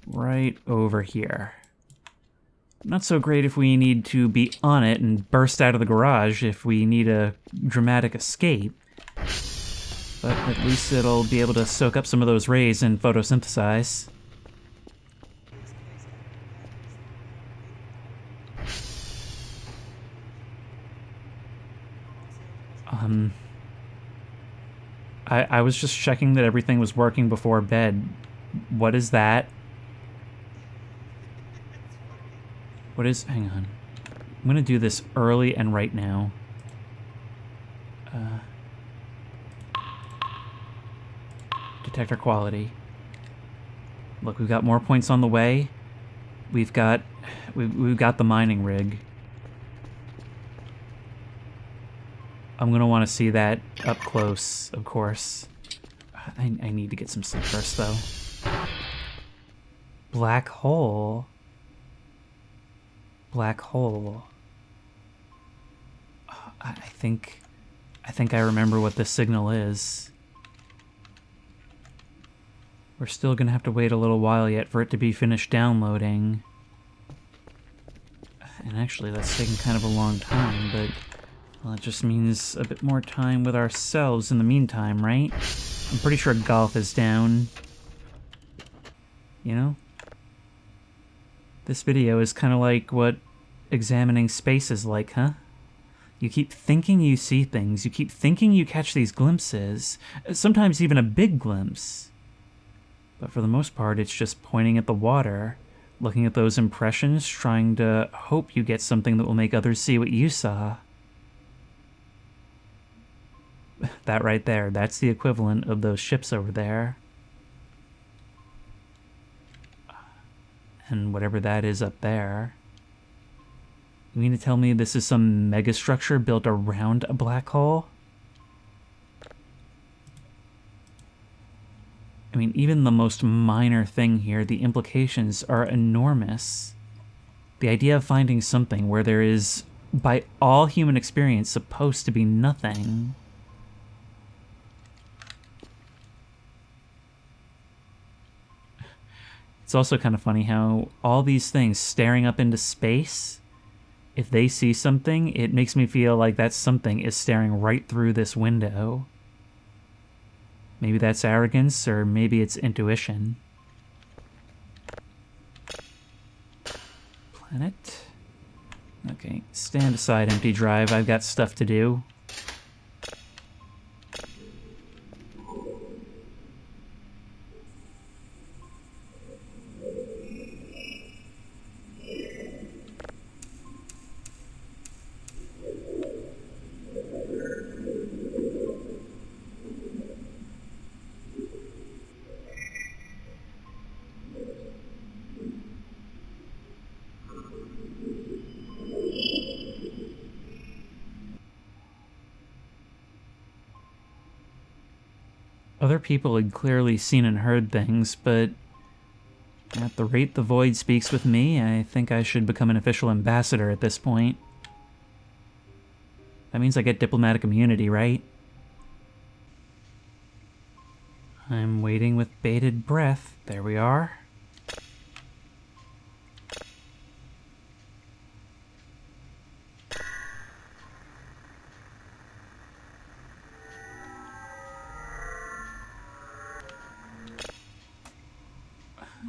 Right over here. Not so great if we need to be on it and burst out of the garage if we need a dramatic escape. But at least it'll be able to soak up some of those rays and photosynthesize. I was just checking that everything was working before bed. What is that? What is... hang on. I'm gonna do this early and right now. Detector quality. Look, we've got more points on the way. We've got the mining rig. I'm gonna want to see that up close, of course. I need to get some sleep first, though. Black hole. Black hole. I think I remember what this signal is. We're still gonna have to wait a little while yet for it to be finished downloading. And actually, that's taking kind of a long time, but... well, it just means a bit more time with ourselves in the meantime, right? I'm pretty sure golf is down. You know? This video is kind of like what examining space is like, huh? You keep thinking you see things, you keep thinking you catch these glimpses, sometimes even a big glimpse. But for the most part, it's just pointing at the water, looking at those impressions, trying to hope you get something that will make others see what you saw. That right there, that's the equivalent of those ships over there. And whatever that is up there. You mean to tell me this is some megastructure built around a black hole? I mean, even the most minor thing here, the implications are enormous. The idea of finding something where there is, by all human experience, supposed to be nothing. It's also kind of funny how all these things staring up into space, if they see something, it makes me feel like that something is staring right through this window. Maybe that's arrogance, or maybe it's intuition. Planet. Okay, stand aside, empty drive. I've got stuff to do. Other people had clearly seen and heard things, but at the rate the void speaks with me, I think I should become an official ambassador at this point. That means I get diplomatic immunity, right? I'm waiting with bated breath. There we are.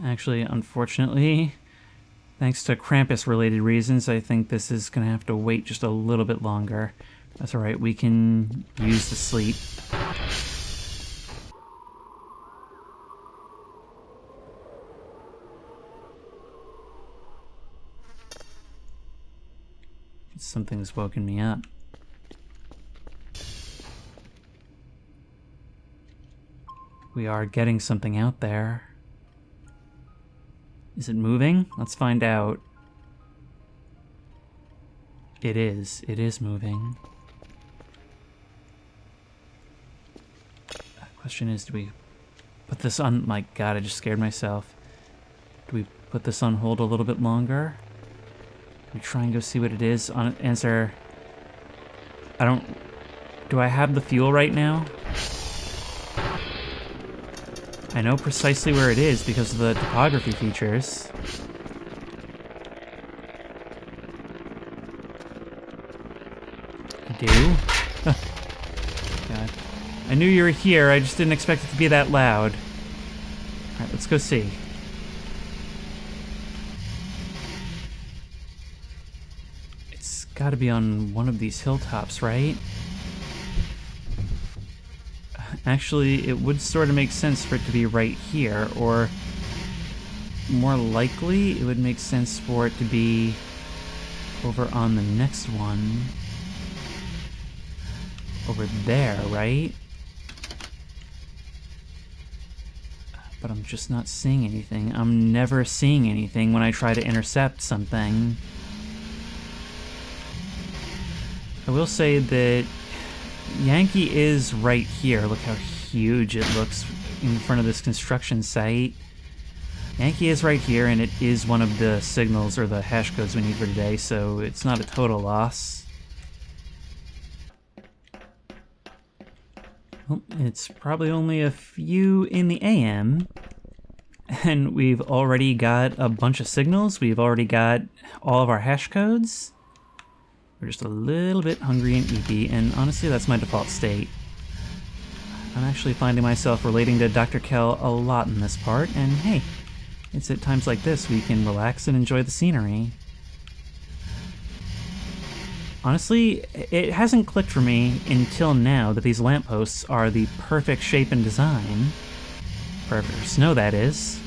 Actually, unfortunately, thanks to Krampus-related reasons, I think this is going to have to wait just a little bit longer. That's alright, we can use the sleep. Something's woken me up. We are getting something out there. Is it moving? Let's find out. It is. It is moving. The question is, do we put this on... My god, I just scared myself. Do we put this on hold a little bit longer? Do we try and go see what it is? Answer... I don't... Do I have the fuel right now? I know precisely where it is because of the topography features. I do? God. I knew you were here, I just didn't expect it to be that loud. Alright, let's go see. It's gotta be on one of these hilltops, right? Actually, it would sort of make sense for it to be right here, or more likely, it would make sense for it to be over on the next one. Over there, right? But I'm just not seeing anything. I'm never seeing anything when I try to intercept something. I will say that Yankee is right here. Look how huge it looks in front of this construction site. Yankee is right here, and it is one of the signals or the hash codes we need for today, so it's not a total loss. Well, it's probably only a few in the AM, and we've already got a bunch of signals. We've already got all of our hash codes. We're just a little bit hungry and eepy, and honestly, that's my default state. I'm actually finding myself relating to Dr. Kell a lot in this part, and hey, it's at times like this we can relax and enjoy the scenery. Honestly, it hasn't clicked for me until now that these lampposts are the perfect shape and design. Perfect for snow, that is.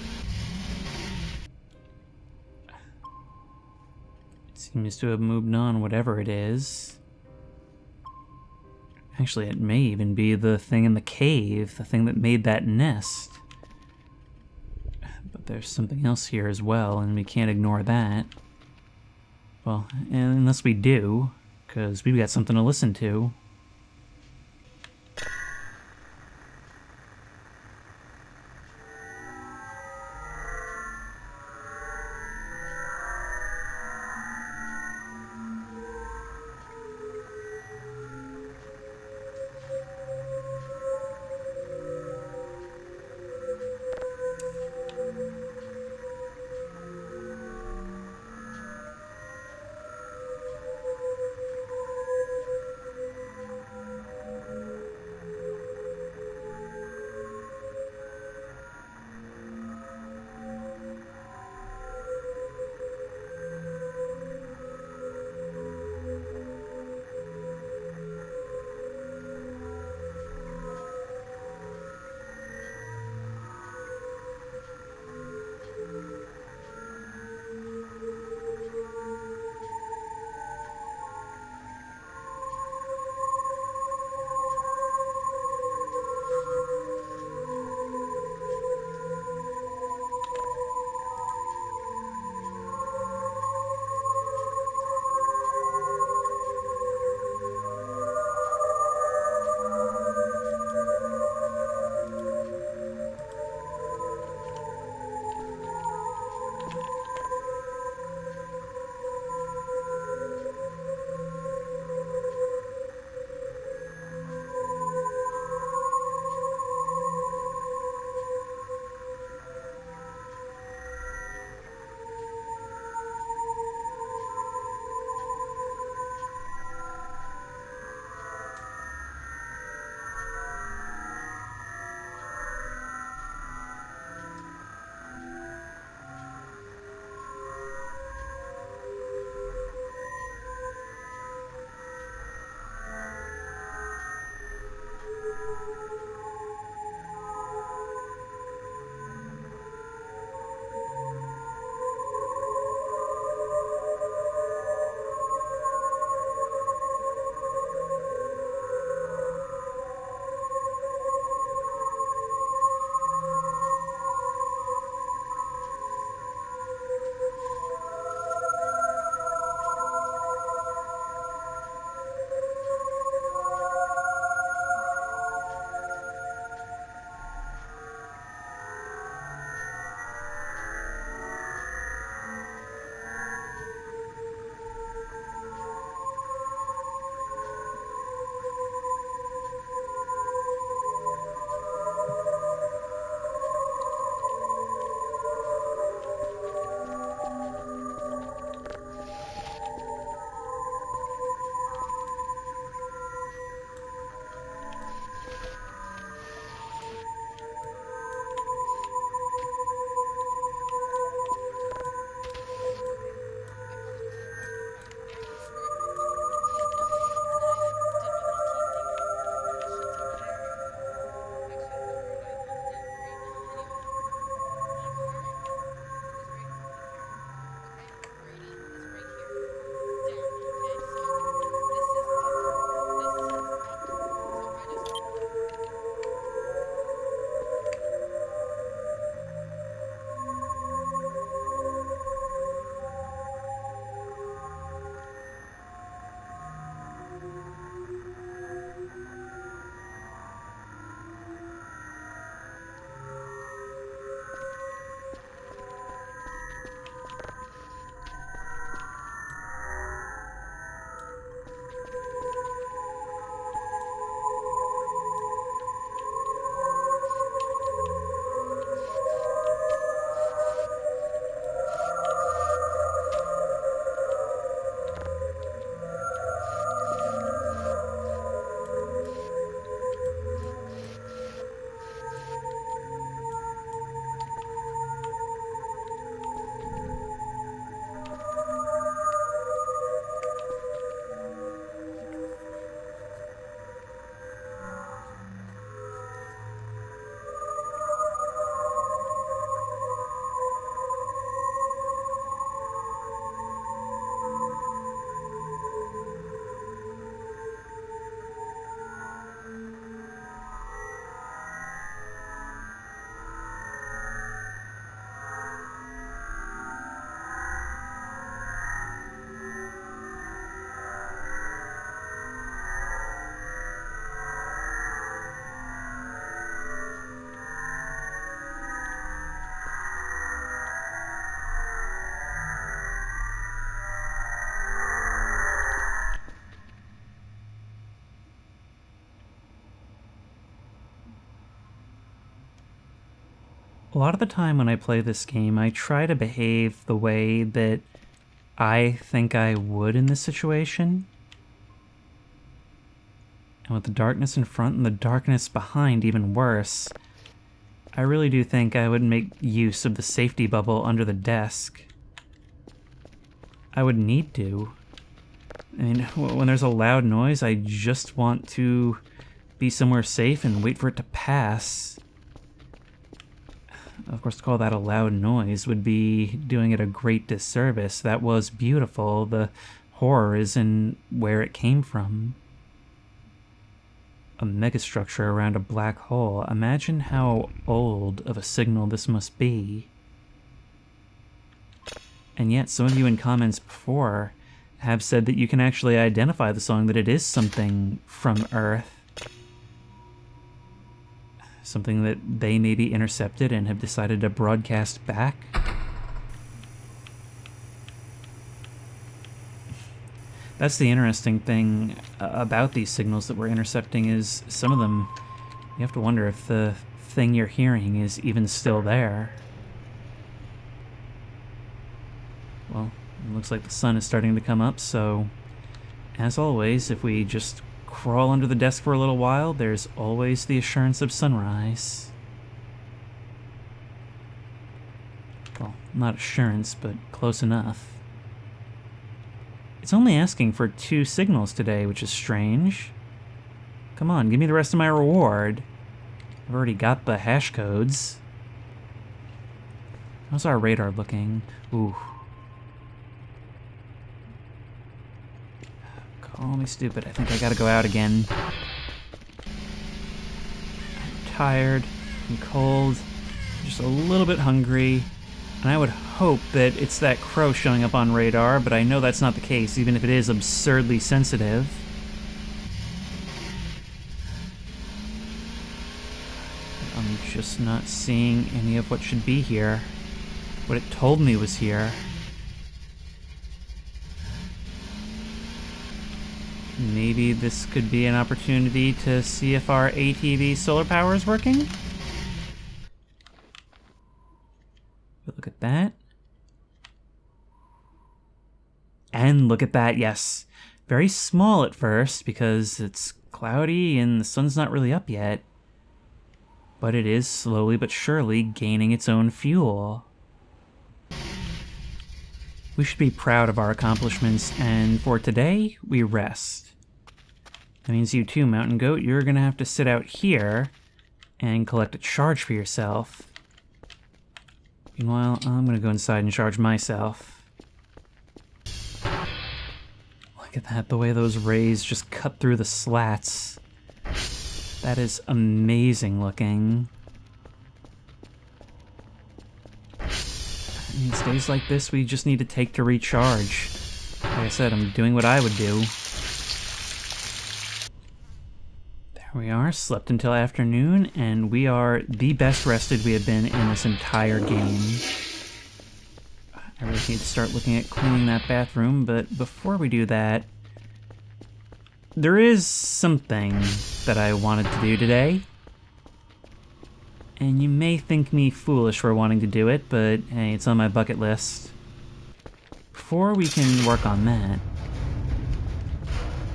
Seems to have moved on, whatever it is. Actually, it may even be the thing in the cave, the thing that made that nest. But there's something else here as well, and we can't ignore that. Well, unless we do, because we've got something to listen to. A lot of the time when I play this game, I try to behave the way that I think I would in this situation. And with the darkness in front and the darkness behind even worse, I really do think I would make use of the safety bubble under the desk. I would need to. I mean, when there's a loud noise, I just want to be somewhere safe and wait for it to pass. Of course, to call that a loud noise would be doing it a great disservice. That was beautiful. The horror is in where it came from. A megastructure around a black hole. Imagine how old of a signal this must be. And yet, some of you in comments before have said that you can actually identify the song, that it is something from Earth. Something that they maybe intercepted and have decided to broadcast back. That's the interesting thing about these signals that we're intercepting, is some of them, you have to wonder if the thing you're hearing is even still there. Well, it looks like the sun is starting to come up, so as always, if we just crawl under the desk for a little while, there's always the assurance of sunrise. Well, not assurance, but close enough. It's only asking for 2 signals today, which is strange. Come on, give me the rest of my reward. I've already got the hash codes. How's our radar looking? Ooh. Call me stupid. I think I gotta go out again. I'm tired, I'm cold, just a little bit hungry. And I would hope that it's that crow showing up on radar, but I know that's not the case, even if it is absurdly sensitive. I'm just not seeing any of what should be here. What it told me was here. Maybe this could be an opportunity to see if our ATV solar power is working? But look at that. And look at that, yes. Very small at first because it's cloudy and the sun's not really up yet. But it is slowly but surely gaining its own fuel. We should be proud of our accomplishments, and for today, we rest. That means you too, Mountain Goat, you're gonna have to sit out here and collect a charge for yourself. Meanwhile, I'm gonna go inside and charge myself. Look at that, the way those rays just cut through the slats. That is amazing looking. I mean, days like this, we just need to take to recharge. Like I said, I'm doing what I would do. There we are, slept until afternoon, and we are the best rested we have been in this entire game. I really need to start looking at cleaning that bathroom, but before we do that, there is something that I wanted to do today. And you may think me foolish for wanting to do it, but hey, it's on my bucket list. Before we can work on that,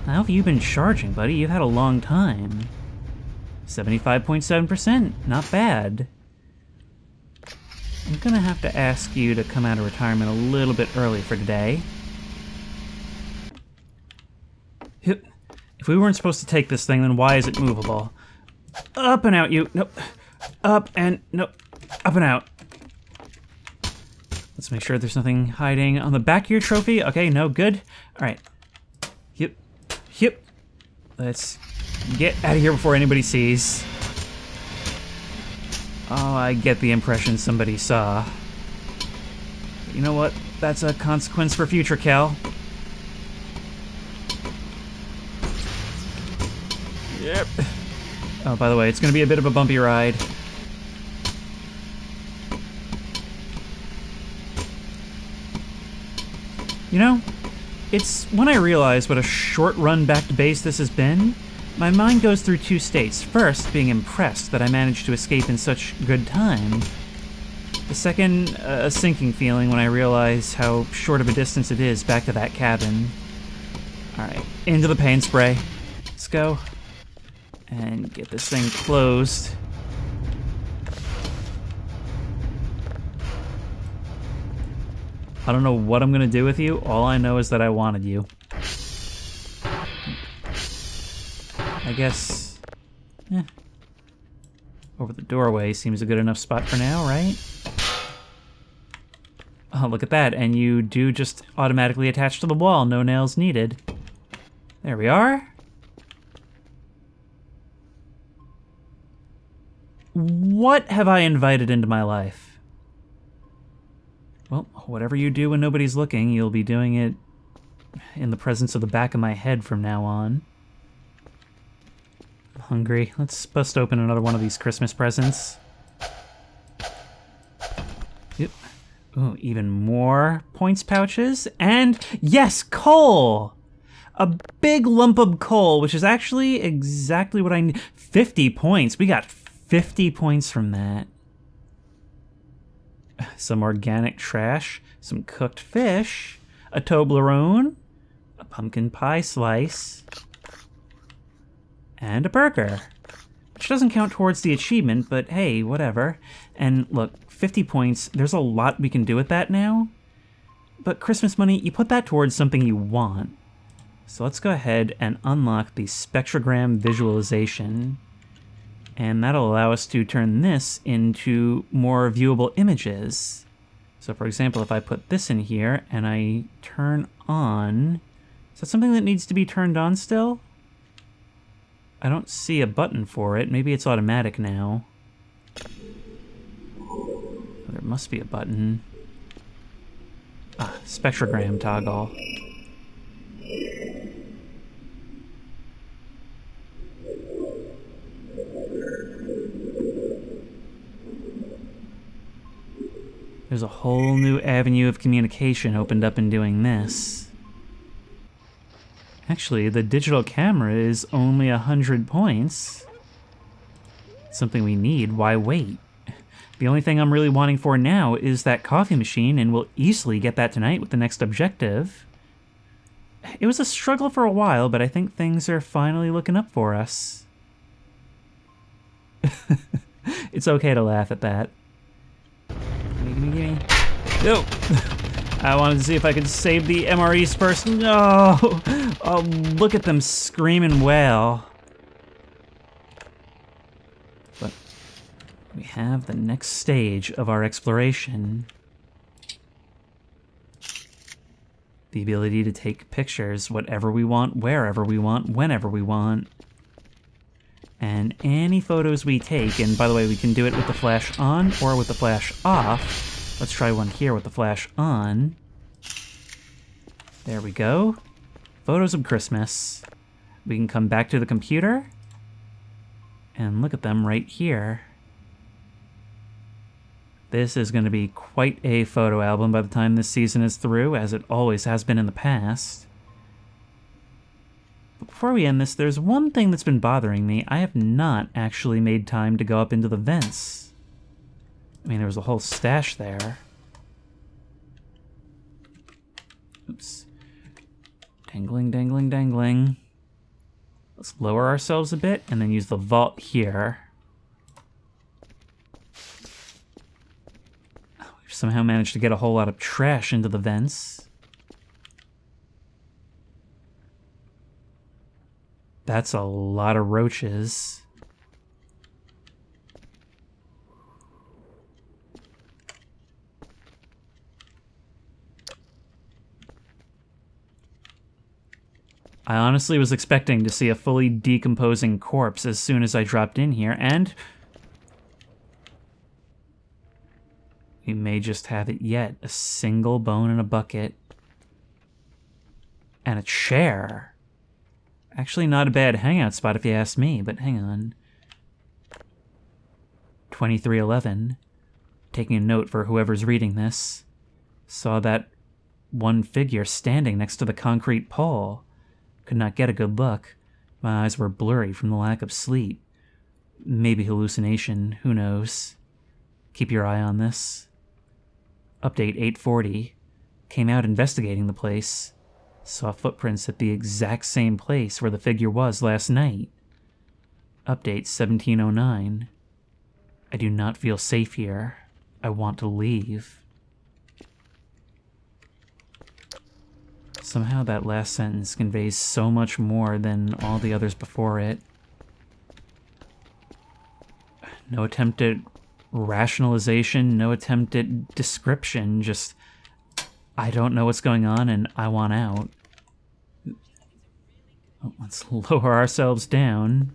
how have you been charging, buddy? You've had a long time. 75.7%, not bad. I'm gonna have to ask you to come out of retirement a little bit early for today. If we weren't supposed to take this thing, then why is it movable? Up and out, you. Nope. Up and nope. Up and out. Let's make sure there's nothing hiding on the back of your trophy. Okay, no, good. All right. Yep. Yep. Let's get out of here before anybody sees. Oh, I get the impression somebody saw. But you know what? That's a consequence for future, Cal. Yep. Oh, by the way, it's going to be a bit of a bumpy ride. You know, it's when I realize what a short run back to base this has been, my mind goes through 2 states. First, being impressed that I managed to escape in such good time, The second, a sinking feeling when I realize how short of a distance it is back to that cabin. Alright, into the paint spray. Let's go. And get this thing closed. I don't know what I'm gonna do with you. All I know is that I wanted you. I guess... over the doorway seems a good enough spot for now, right? Oh, look at that. And you do just automatically attach to the wall. No nails needed. There we are. What have I invited into my life? Well, whatever you do when nobody's looking, you'll be doing it in the presence of the back of my head from now on. I'm hungry. Let's bust open another one of these Christmas presents. Yep. Ooh, even more points pouches. And yes, coal! A big lump of coal, which is actually exactly what I need. 50 points. We got 50 points from that. Some organic trash, some cooked fish, a Toblerone, a pumpkin pie slice, and a burger. Which doesn't count towards the achievement, but hey, whatever. And look, 50 points, there's a lot we can do with that now. But Christmas money, you put that towards something you want. So let's go ahead and unlock the spectrogram visualization. And that'll allow us to turn this into more viewable images. So for example, if I put this in here and I turn on... Is that something that needs to be turned on still? I don't see a button for it. Maybe it's automatic now. There must be a button. Ah, spectrogram toggle. There's a whole new avenue of communication opened up in doing this. Actually, the digital camera is only 100 points. Something we need, why wait? The only thing I'm really wanting for now is that coffee machine, and we'll easily get that tonight with the next objective. It was a struggle for a while, but I think things are finally looking up for us. It's okay to laugh at that. Gimme. Yo! I wanted to see if I could save the MREs first. No! Oh, look at them scream and wail. But we have the next stage of our exploration. The ability to take pictures whatever we want, wherever we want, whenever we want. And any photos we take, and by the way, we can do it with the flash on or with the flash off. Let's try one here with the flash on. There we go. Photos of Christmas. We can come back to the computer and look at them right here. This is going to be quite a photo album by the time this season is through, as it always has been in the past. But before we end this, there's one thing that's been bothering me. I have not actually made time to go up into the vents. I mean, there was a whole stash there. Oops. Dangling, dangling, dangling. Let's lower ourselves a bit and then use the vault here. We've somehow managed to get a whole lot of trash into the vents. That's a lot of roaches. I honestly was expecting to see a fully decomposing corpse as soon as I dropped in here, and we may just have it yet. A single bone in a bucket. And a chair. Actually not a bad hangout spot if you ask me, but hang on. 2311. Taking a note for whoever's reading this. Saw that one figure standing next to the concrete pole. Could not get a good look. My eyes were blurry from the lack of sleep. Maybe hallucination, who knows. Keep your eye on this. Update 840. Came out investigating the place. Saw footprints at the exact same place where the figure was last night. Update 1709. I do not feel safe here. I want to leave. Somehow that last sentence conveys so much more than all the others before it. No attempt at rationalization, no attempt at description, just, I don't know what's going on and I want out. Oh, let's lower ourselves down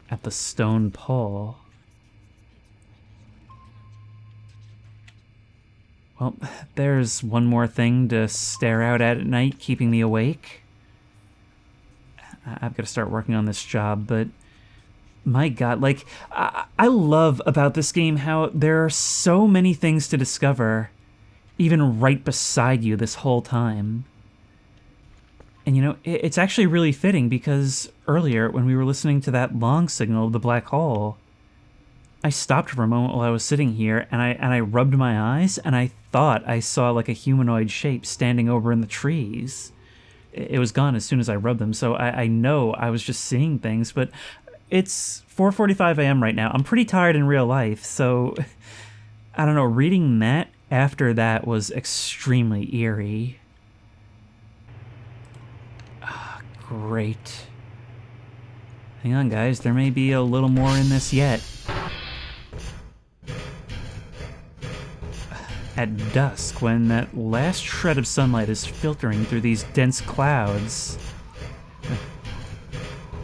at the stone pole. Well, there's one more thing to stare out at night, keeping me awake. I've got to start working on this job, but my God, like, I love about this game how there are so many things to discover, even right beside you this whole time. And you know, it's actually really fitting because earlier when we were listening to that long signal of the black hole, I stopped for a moment while I was sitting here and I rubbed my eyes and I thought I saw like a humanoid shape standing over in the trees. It was gone as soon as I rubbed them, so I know I was just seeing things, but it's 4:45 a.m. right now. I'm pretty tired in real life, so I don't know, reading that after that was extremely eerie. Ah, great. Hang on, guys, there may be a little more in this yet. At dusk, when that last shred of sunlight is filtering through these dense clouds,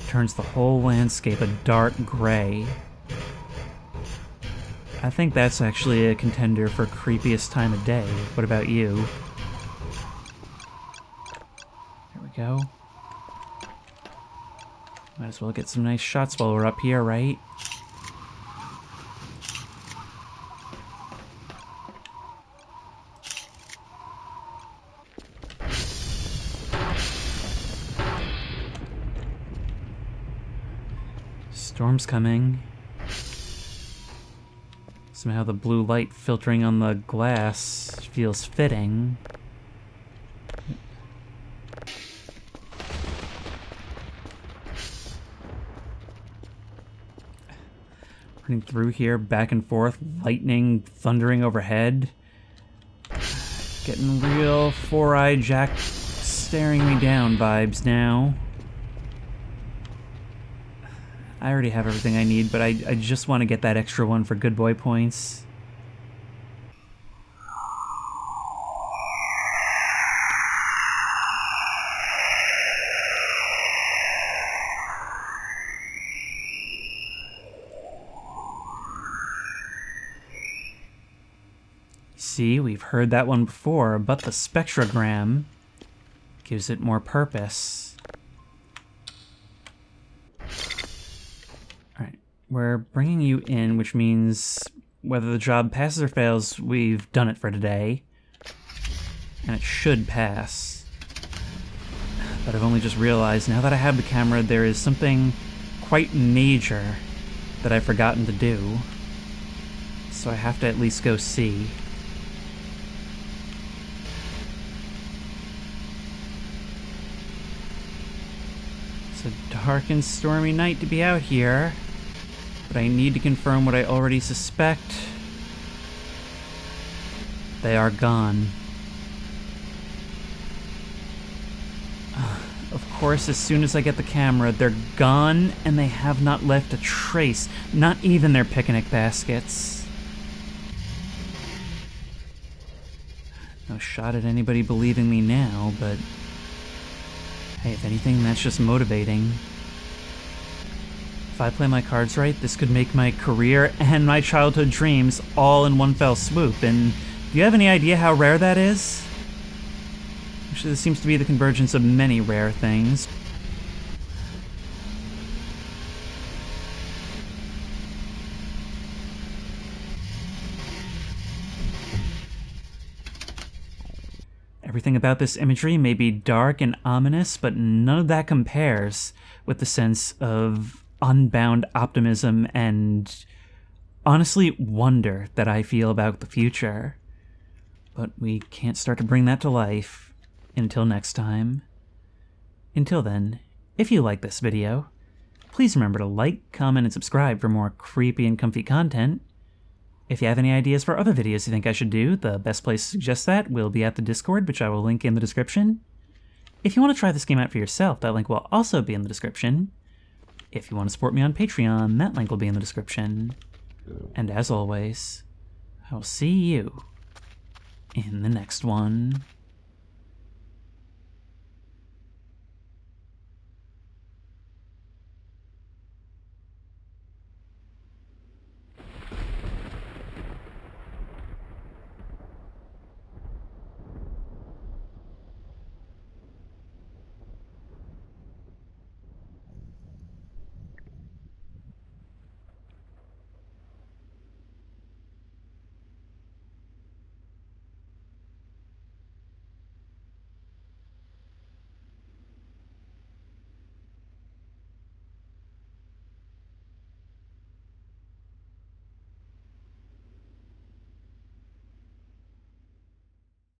turns the whole landscape a dark gray. I think that's actually a contender for creepiest time of day. What about you? There we go. Might as well get some nice shots while we're up here, right? Storm's coming. Somehow the blue light filtering on the glass feels fitting. Running through here, back and forth, lightning thundering overhead. Getting real four-eyed Jack staring me down vibes now. I already have everything I need, but I just want to get that extra one for good boy points. See, we've heard that one before, but the spectrogram gives it more purpose. We're bringing you in, which means whether the job passes or fails, we've done it for today. And it should pass. But I've only just realized, now that I have the camera, there is something quite major that I've forgotten to do. So I have to at least go see. It's a dark and stormy night to be out here. But I need to confirm what I already suspect. They are gone. Of course, as soon as I get the camera, they're gone, and they have not left a trace, not even their picnic baskets. No shot at anybody believing me now, but hey, if anything, that's just motivating. If I play my cards right, this could make my career and my childhood dreams all in one fell swoop. And do you have any idea how rare that is? Actually, this seems to be the convergence of many rare things. Everything about this imagery may be dark and ominous, but none of that compares with the sense of unbound optimism and honestly wonder that I feel about the future. But we can't start to bring that to life until next time. Until then, if you like this video, please remember to like, comment, and subscribe for more creepy and comfy content. If you have any ideas for other videos you think I should do, the best place to suggest that will be at the Discord, which I will link in the description. If you want to try this game out for yourself, that link will also be in the description. If you want to support me on Patreon, that link will be in the description. And as always, I'll see you in the next one.